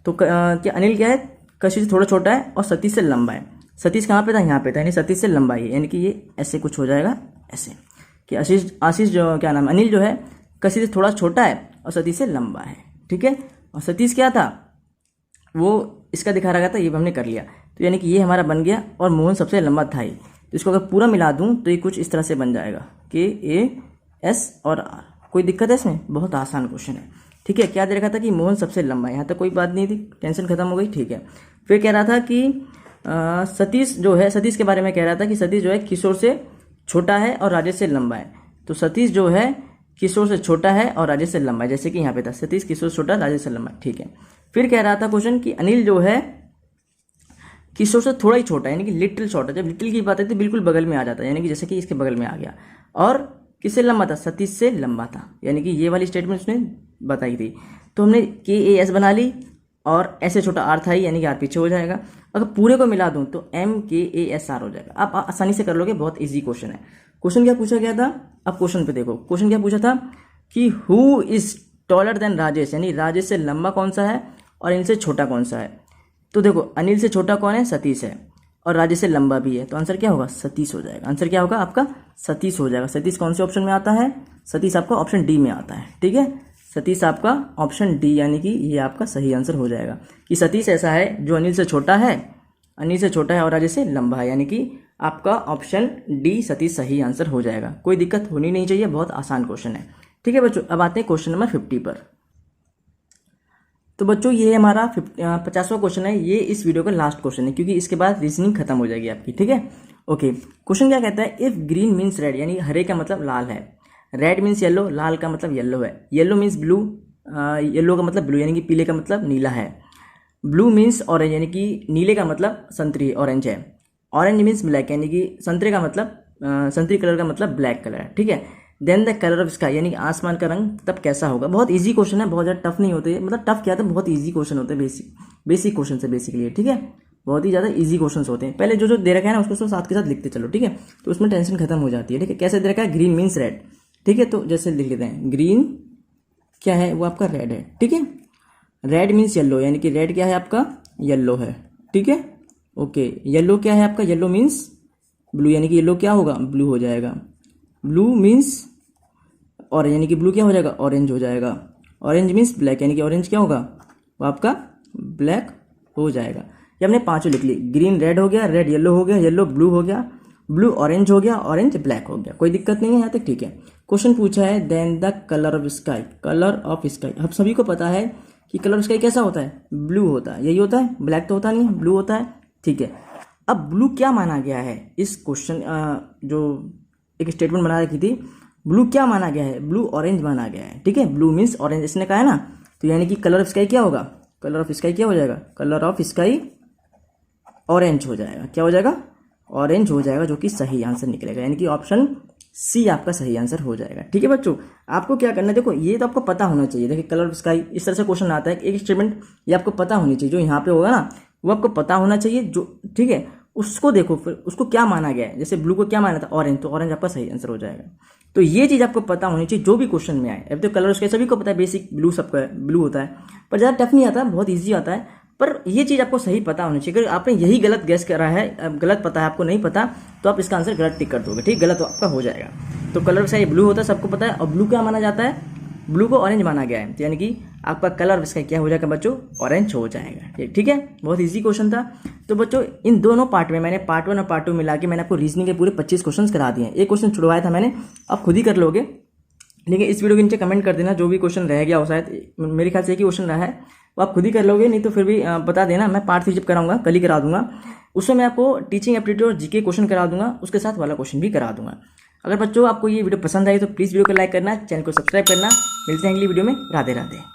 तो क्या अनिल क्या है, कशिश से थोड़ा छोटा है और सतीश से लंबा है। सतीश कहाँ पे था? यहाँ पे था, यानी सतीश से लंबा है, यानी कि ये ऐसे कुछ हो जाएगा, ऐसे कि आशीष जो क्या नाम, अनिल जो है कशिश से थोड़ा छोटा है और सतीश से लंबा है। ठीक है, और सतीश क्या था, वो इसका दिखा रखा था, ये हमने कर लिया। तो यानी कि ये हमारा बन गया और मोहन सबसे लंबा था ही। तो इसको अगर पूरा मिला दूं तो ये कुछ इस तरह से बन जाएगा, KAS और R। कोई दिक्कत है इसमें? बहुत आसान क्वेश्चन है। ठीक है, क्या दे रखा था कि मोहन सबसे लंबा है, यहाँ तक कोई बात नहीं थी, टेंशन खत्म हो गई। ठीक है, फिर कह रहा था कि सतीश जो है, सतीश के बारे में कह रहा था कि सतीश जो है किशोर से छोटा है और राजेश से लंबा है। तो सतीश जो है किशोर से छोटा है और राजेश से लंबा है, जैसे कि यहाँ पे था सतीश किशोर से छोटा, राजेश से लंबा। ठीक है, फिर कह रहा था क्वेश्चन कि अनिल जो है किशोर से थोड़ा ही छोटा है, यानी कि लिटिल शॉर्टर। जब लिटिल की बात है तो बिल्कुल बगल में आ जाता है, यानी कि जैसे कि इसके बगल में आ गया। और किससे लंबा था? सतीश से लंबा था, यानी कि ये वाली स्टेटमेंट उसने बताई थी। तो हमने KAS बना ली और ऐसे छोटा R था ही, यानी कि R पीछे हो जाएगा। अगर पूरे को मिला दूं तो MKASR हो जाएगा। आप आसानी से कर लोगे, बहुत ईजी क्वेश्चन है। क्वेश्चन क्या पूछा गया था? अब क्वेश्चन पे देखो, क्वेश्चन क्या पूछा था कि who is taller than Rajesh, यानी राजेश से लंबा कौन सा है और इनसे छोटा कौन सा है। तो देखो, अनिल से छोटा कौन है? सतीश है, और राजेश से लंबा भी है। तो आंसर क्या होगा? सतीश हो जाएगा। आंसर क्या होगा आपका? सतीश हो जाएगा। सतीश कौन से ऑप्शन में आता है? सतीश आपका ऑप्शन D में आता है। ठीक है, सतीश आपका ऑप्शन D, यानी कि ये आपका सही आंसर हो जाएगा कि सतीश ऐसा है जो अनिल से छोटा है, और राजेश से लंबा है, यानी कि आपका ऑप्शन D सतीश सही आंसर हो जाएगा। कोई दिक्कत होनी नहीं चाहिए, बहुत आसान क्वेश्चन है। ठीक है बच्चों, अब आते हैं क्वेश्चन नंबर 50 पर। तो बच्चों ये हमारा 50वां क्वेश्चन है। ये इस वीडियो का लास्ट क्वेश्चन है, क्योंकि इसके बाद रीजनिंग खत्म हो जाएगी आपकी। ठीक है, ओके। क्वेश्चन क्या कहता है? इफ ग्रीन मीन्स रेड, यानी हरे का मतलब लाल है, रेड मीन्स येलो, लाल का मतलब येलो है, येलो मीन्स ब्लू, येलो का मतलब ब्लू, यानी कि पीले का मतलब नीला है, ब्लू मीन्स ऑरेंज, यानी कि नीले का मतलब संतरी ऑरेंज है, ऑरेंज मीन्स ब्लैक, यानी कि संतरे का मतलब संतरी कलर का मतलब ब्लैक कलर है। ठीक है, then the colour of sky, यानी कि आसमान का रंग तब कैसा होगा। बहुत इजी क्वेश्चन है, बहुत ज़्यादा टफ नहीं होते, मतलब टफ क्या था, बहुत इजी क्वेश्चन होते हैं, बेसिक क्वेश्चन है बेसिकली। ठीक है, बहुत ही ज़्यादा इजी क्वेश्चन होते हैं। पहले जो दे रखा है ना उसको साथ के साथ लिखते चलो। ठीक है, तो उसमें टेंशन खत्म हो जाती है। ठीक है, कैसे दे रखा है? Green means red. ठीक है, तो जैसे लिख लेते हैं, ग्रीन क्या है, वो आपका रेड है। ठीक है, रेड मीन्स येलो, यानी कि रेड क्या है आपका? येलो है। ठीक है, ओके। येलो क्या है आपका? येलो मीन्स ब्लू, यानी कि येलो क्या होगा? ब्लू हो जाएगा। ब्लू मीन्स ऑरेंज, यानी कि ब्लू क्या हो जाएगा? ऑरेंज हो जाएगा। ऑरेंज मीन्स ब्लैक, यानी कि ऑरेंज क्या होगा? वो आपका ब्लैक हो जाएगा। ये हमने पांचों लिख ली। ग्रीन रेड हो गया, रेड येलो हो गया, येलो ब्लू हो गया, ब्लू ऑरेंज हो गया, ऑरेंज ब्लैक हो गया, कोई दिक्कत नहीं है यहाँ तक, ठीक है। क्वेश्चन पूछा है then the colour of sky, colour of sky, हम सभी को पता है कि कलर ऑफ स्काई कैसा होता है, ब्लू होता है, यही होता है, ब्लैक तो होता नहीं है, ब्लू होता है, ठीक है। अब ब्लू क्या माना गया है इस क्वेश्चन, जो एक स्टेटमेंट बना रखी थी, ब्लू क्या माना गया है, ब्लू ऑरेंज माना गया है, ठीक है, ब्लू मीन्स ऑरेंज इसने कहा है ना, तो यानी कि कलर ऑफ स्काई क्या होगा, कलर ऑफ स्काई क्या हो जाएगा, कलर ऑफ स्काई ऑरेंज हो जाएगा, क्या हो जाएगा, ऑरेंज हो जाएगा, जो कि सही आंसर निकलेगा, यानी कि ऑप्शन सी आपका सही आंसर हो जाएगा, ठीक है बच्चों। आपको क्या करना है, देखो ये तो आपको पता होना चाहिए, देखिए कलर ऑफ स्काई इस तरह से क्वेश्चन आता है, एक स्टेटमेंट ये आपको पता होनी चाहिए, जो यहाँ पे होगा ना वो आपको पता होना चाहिए, जो ठीक है उसको देखो, फिर उसको क्या माना गया है, जैसे ब्लू को क्या माना था, ऑरेंज, तो ऑरेंज आपका सही आंसर हो जाएगा। तो ये चीज़ आपको पता होनी चाहिए जो भी क्वेश्चन में आए। अब तो कलर उसके सभी को पता है, बेसिक ब्लू सबका ब्लू होता है, पर ज़्यादा टफ नहीं आता, बहुत ईजी आता है, पर ये चीज़ आपको सही पता होनी चाहिए। अगर आपने यही गलत गैस करा है, गलत पता है, आपको नहीं पता, तो आप इसका आंसर गलत टिक कर दोगे, ठीक, गलत आपका हो जाएगा। तो कलर सही ब्लू होता है, सबको पता है, और ब्लू क्या माना जाता है, ब्लू को ऑरेंज माना गया है, तो यानी कि आपका कलर इसका क्या हो जाएगा बच्चों, ऑरेंज हो जाएगा, ठीक है। बहुत इजी क्वेश्चन था। तो बच्चों इन दोनों पार्ट में मैंने पार्ट 1 और पार्ट 2 मिला के मैंने आपको रीजनिंग के पूरे 25 क्वेश्चन करा दिए हैं। एक क्वेश्चन छुड़वाया था मैंने, आप खुद ही कर लोगे, लेकिन इस वीडियो के नीचे कमेंट कर देना जो भी क्वेश्चन रह गया हो, शायद मेरे ख्याल से एक ही क्वेश्चन रहा है, वो आप खुद ही कर लोगे, नहीं तो फिर भी बता देना, मैं पार्ट 3 जब कराऊंगा कल ही करा दूंगा, उसमें मैं आपको टीचिंग एप्टीट्यूड और जीके क्वेश्चन करा दूंगा, उसके साथ वाला क्वेश्चन भी करा दूंगा। अगर बच्चों आपको ये वीडियो पसंद आई तो प्लीज़ वीडियो को लाइक करना, चैनल को सब्सक्राइब करना। मिलते हैं अगली वीडियो में, राधे राधे।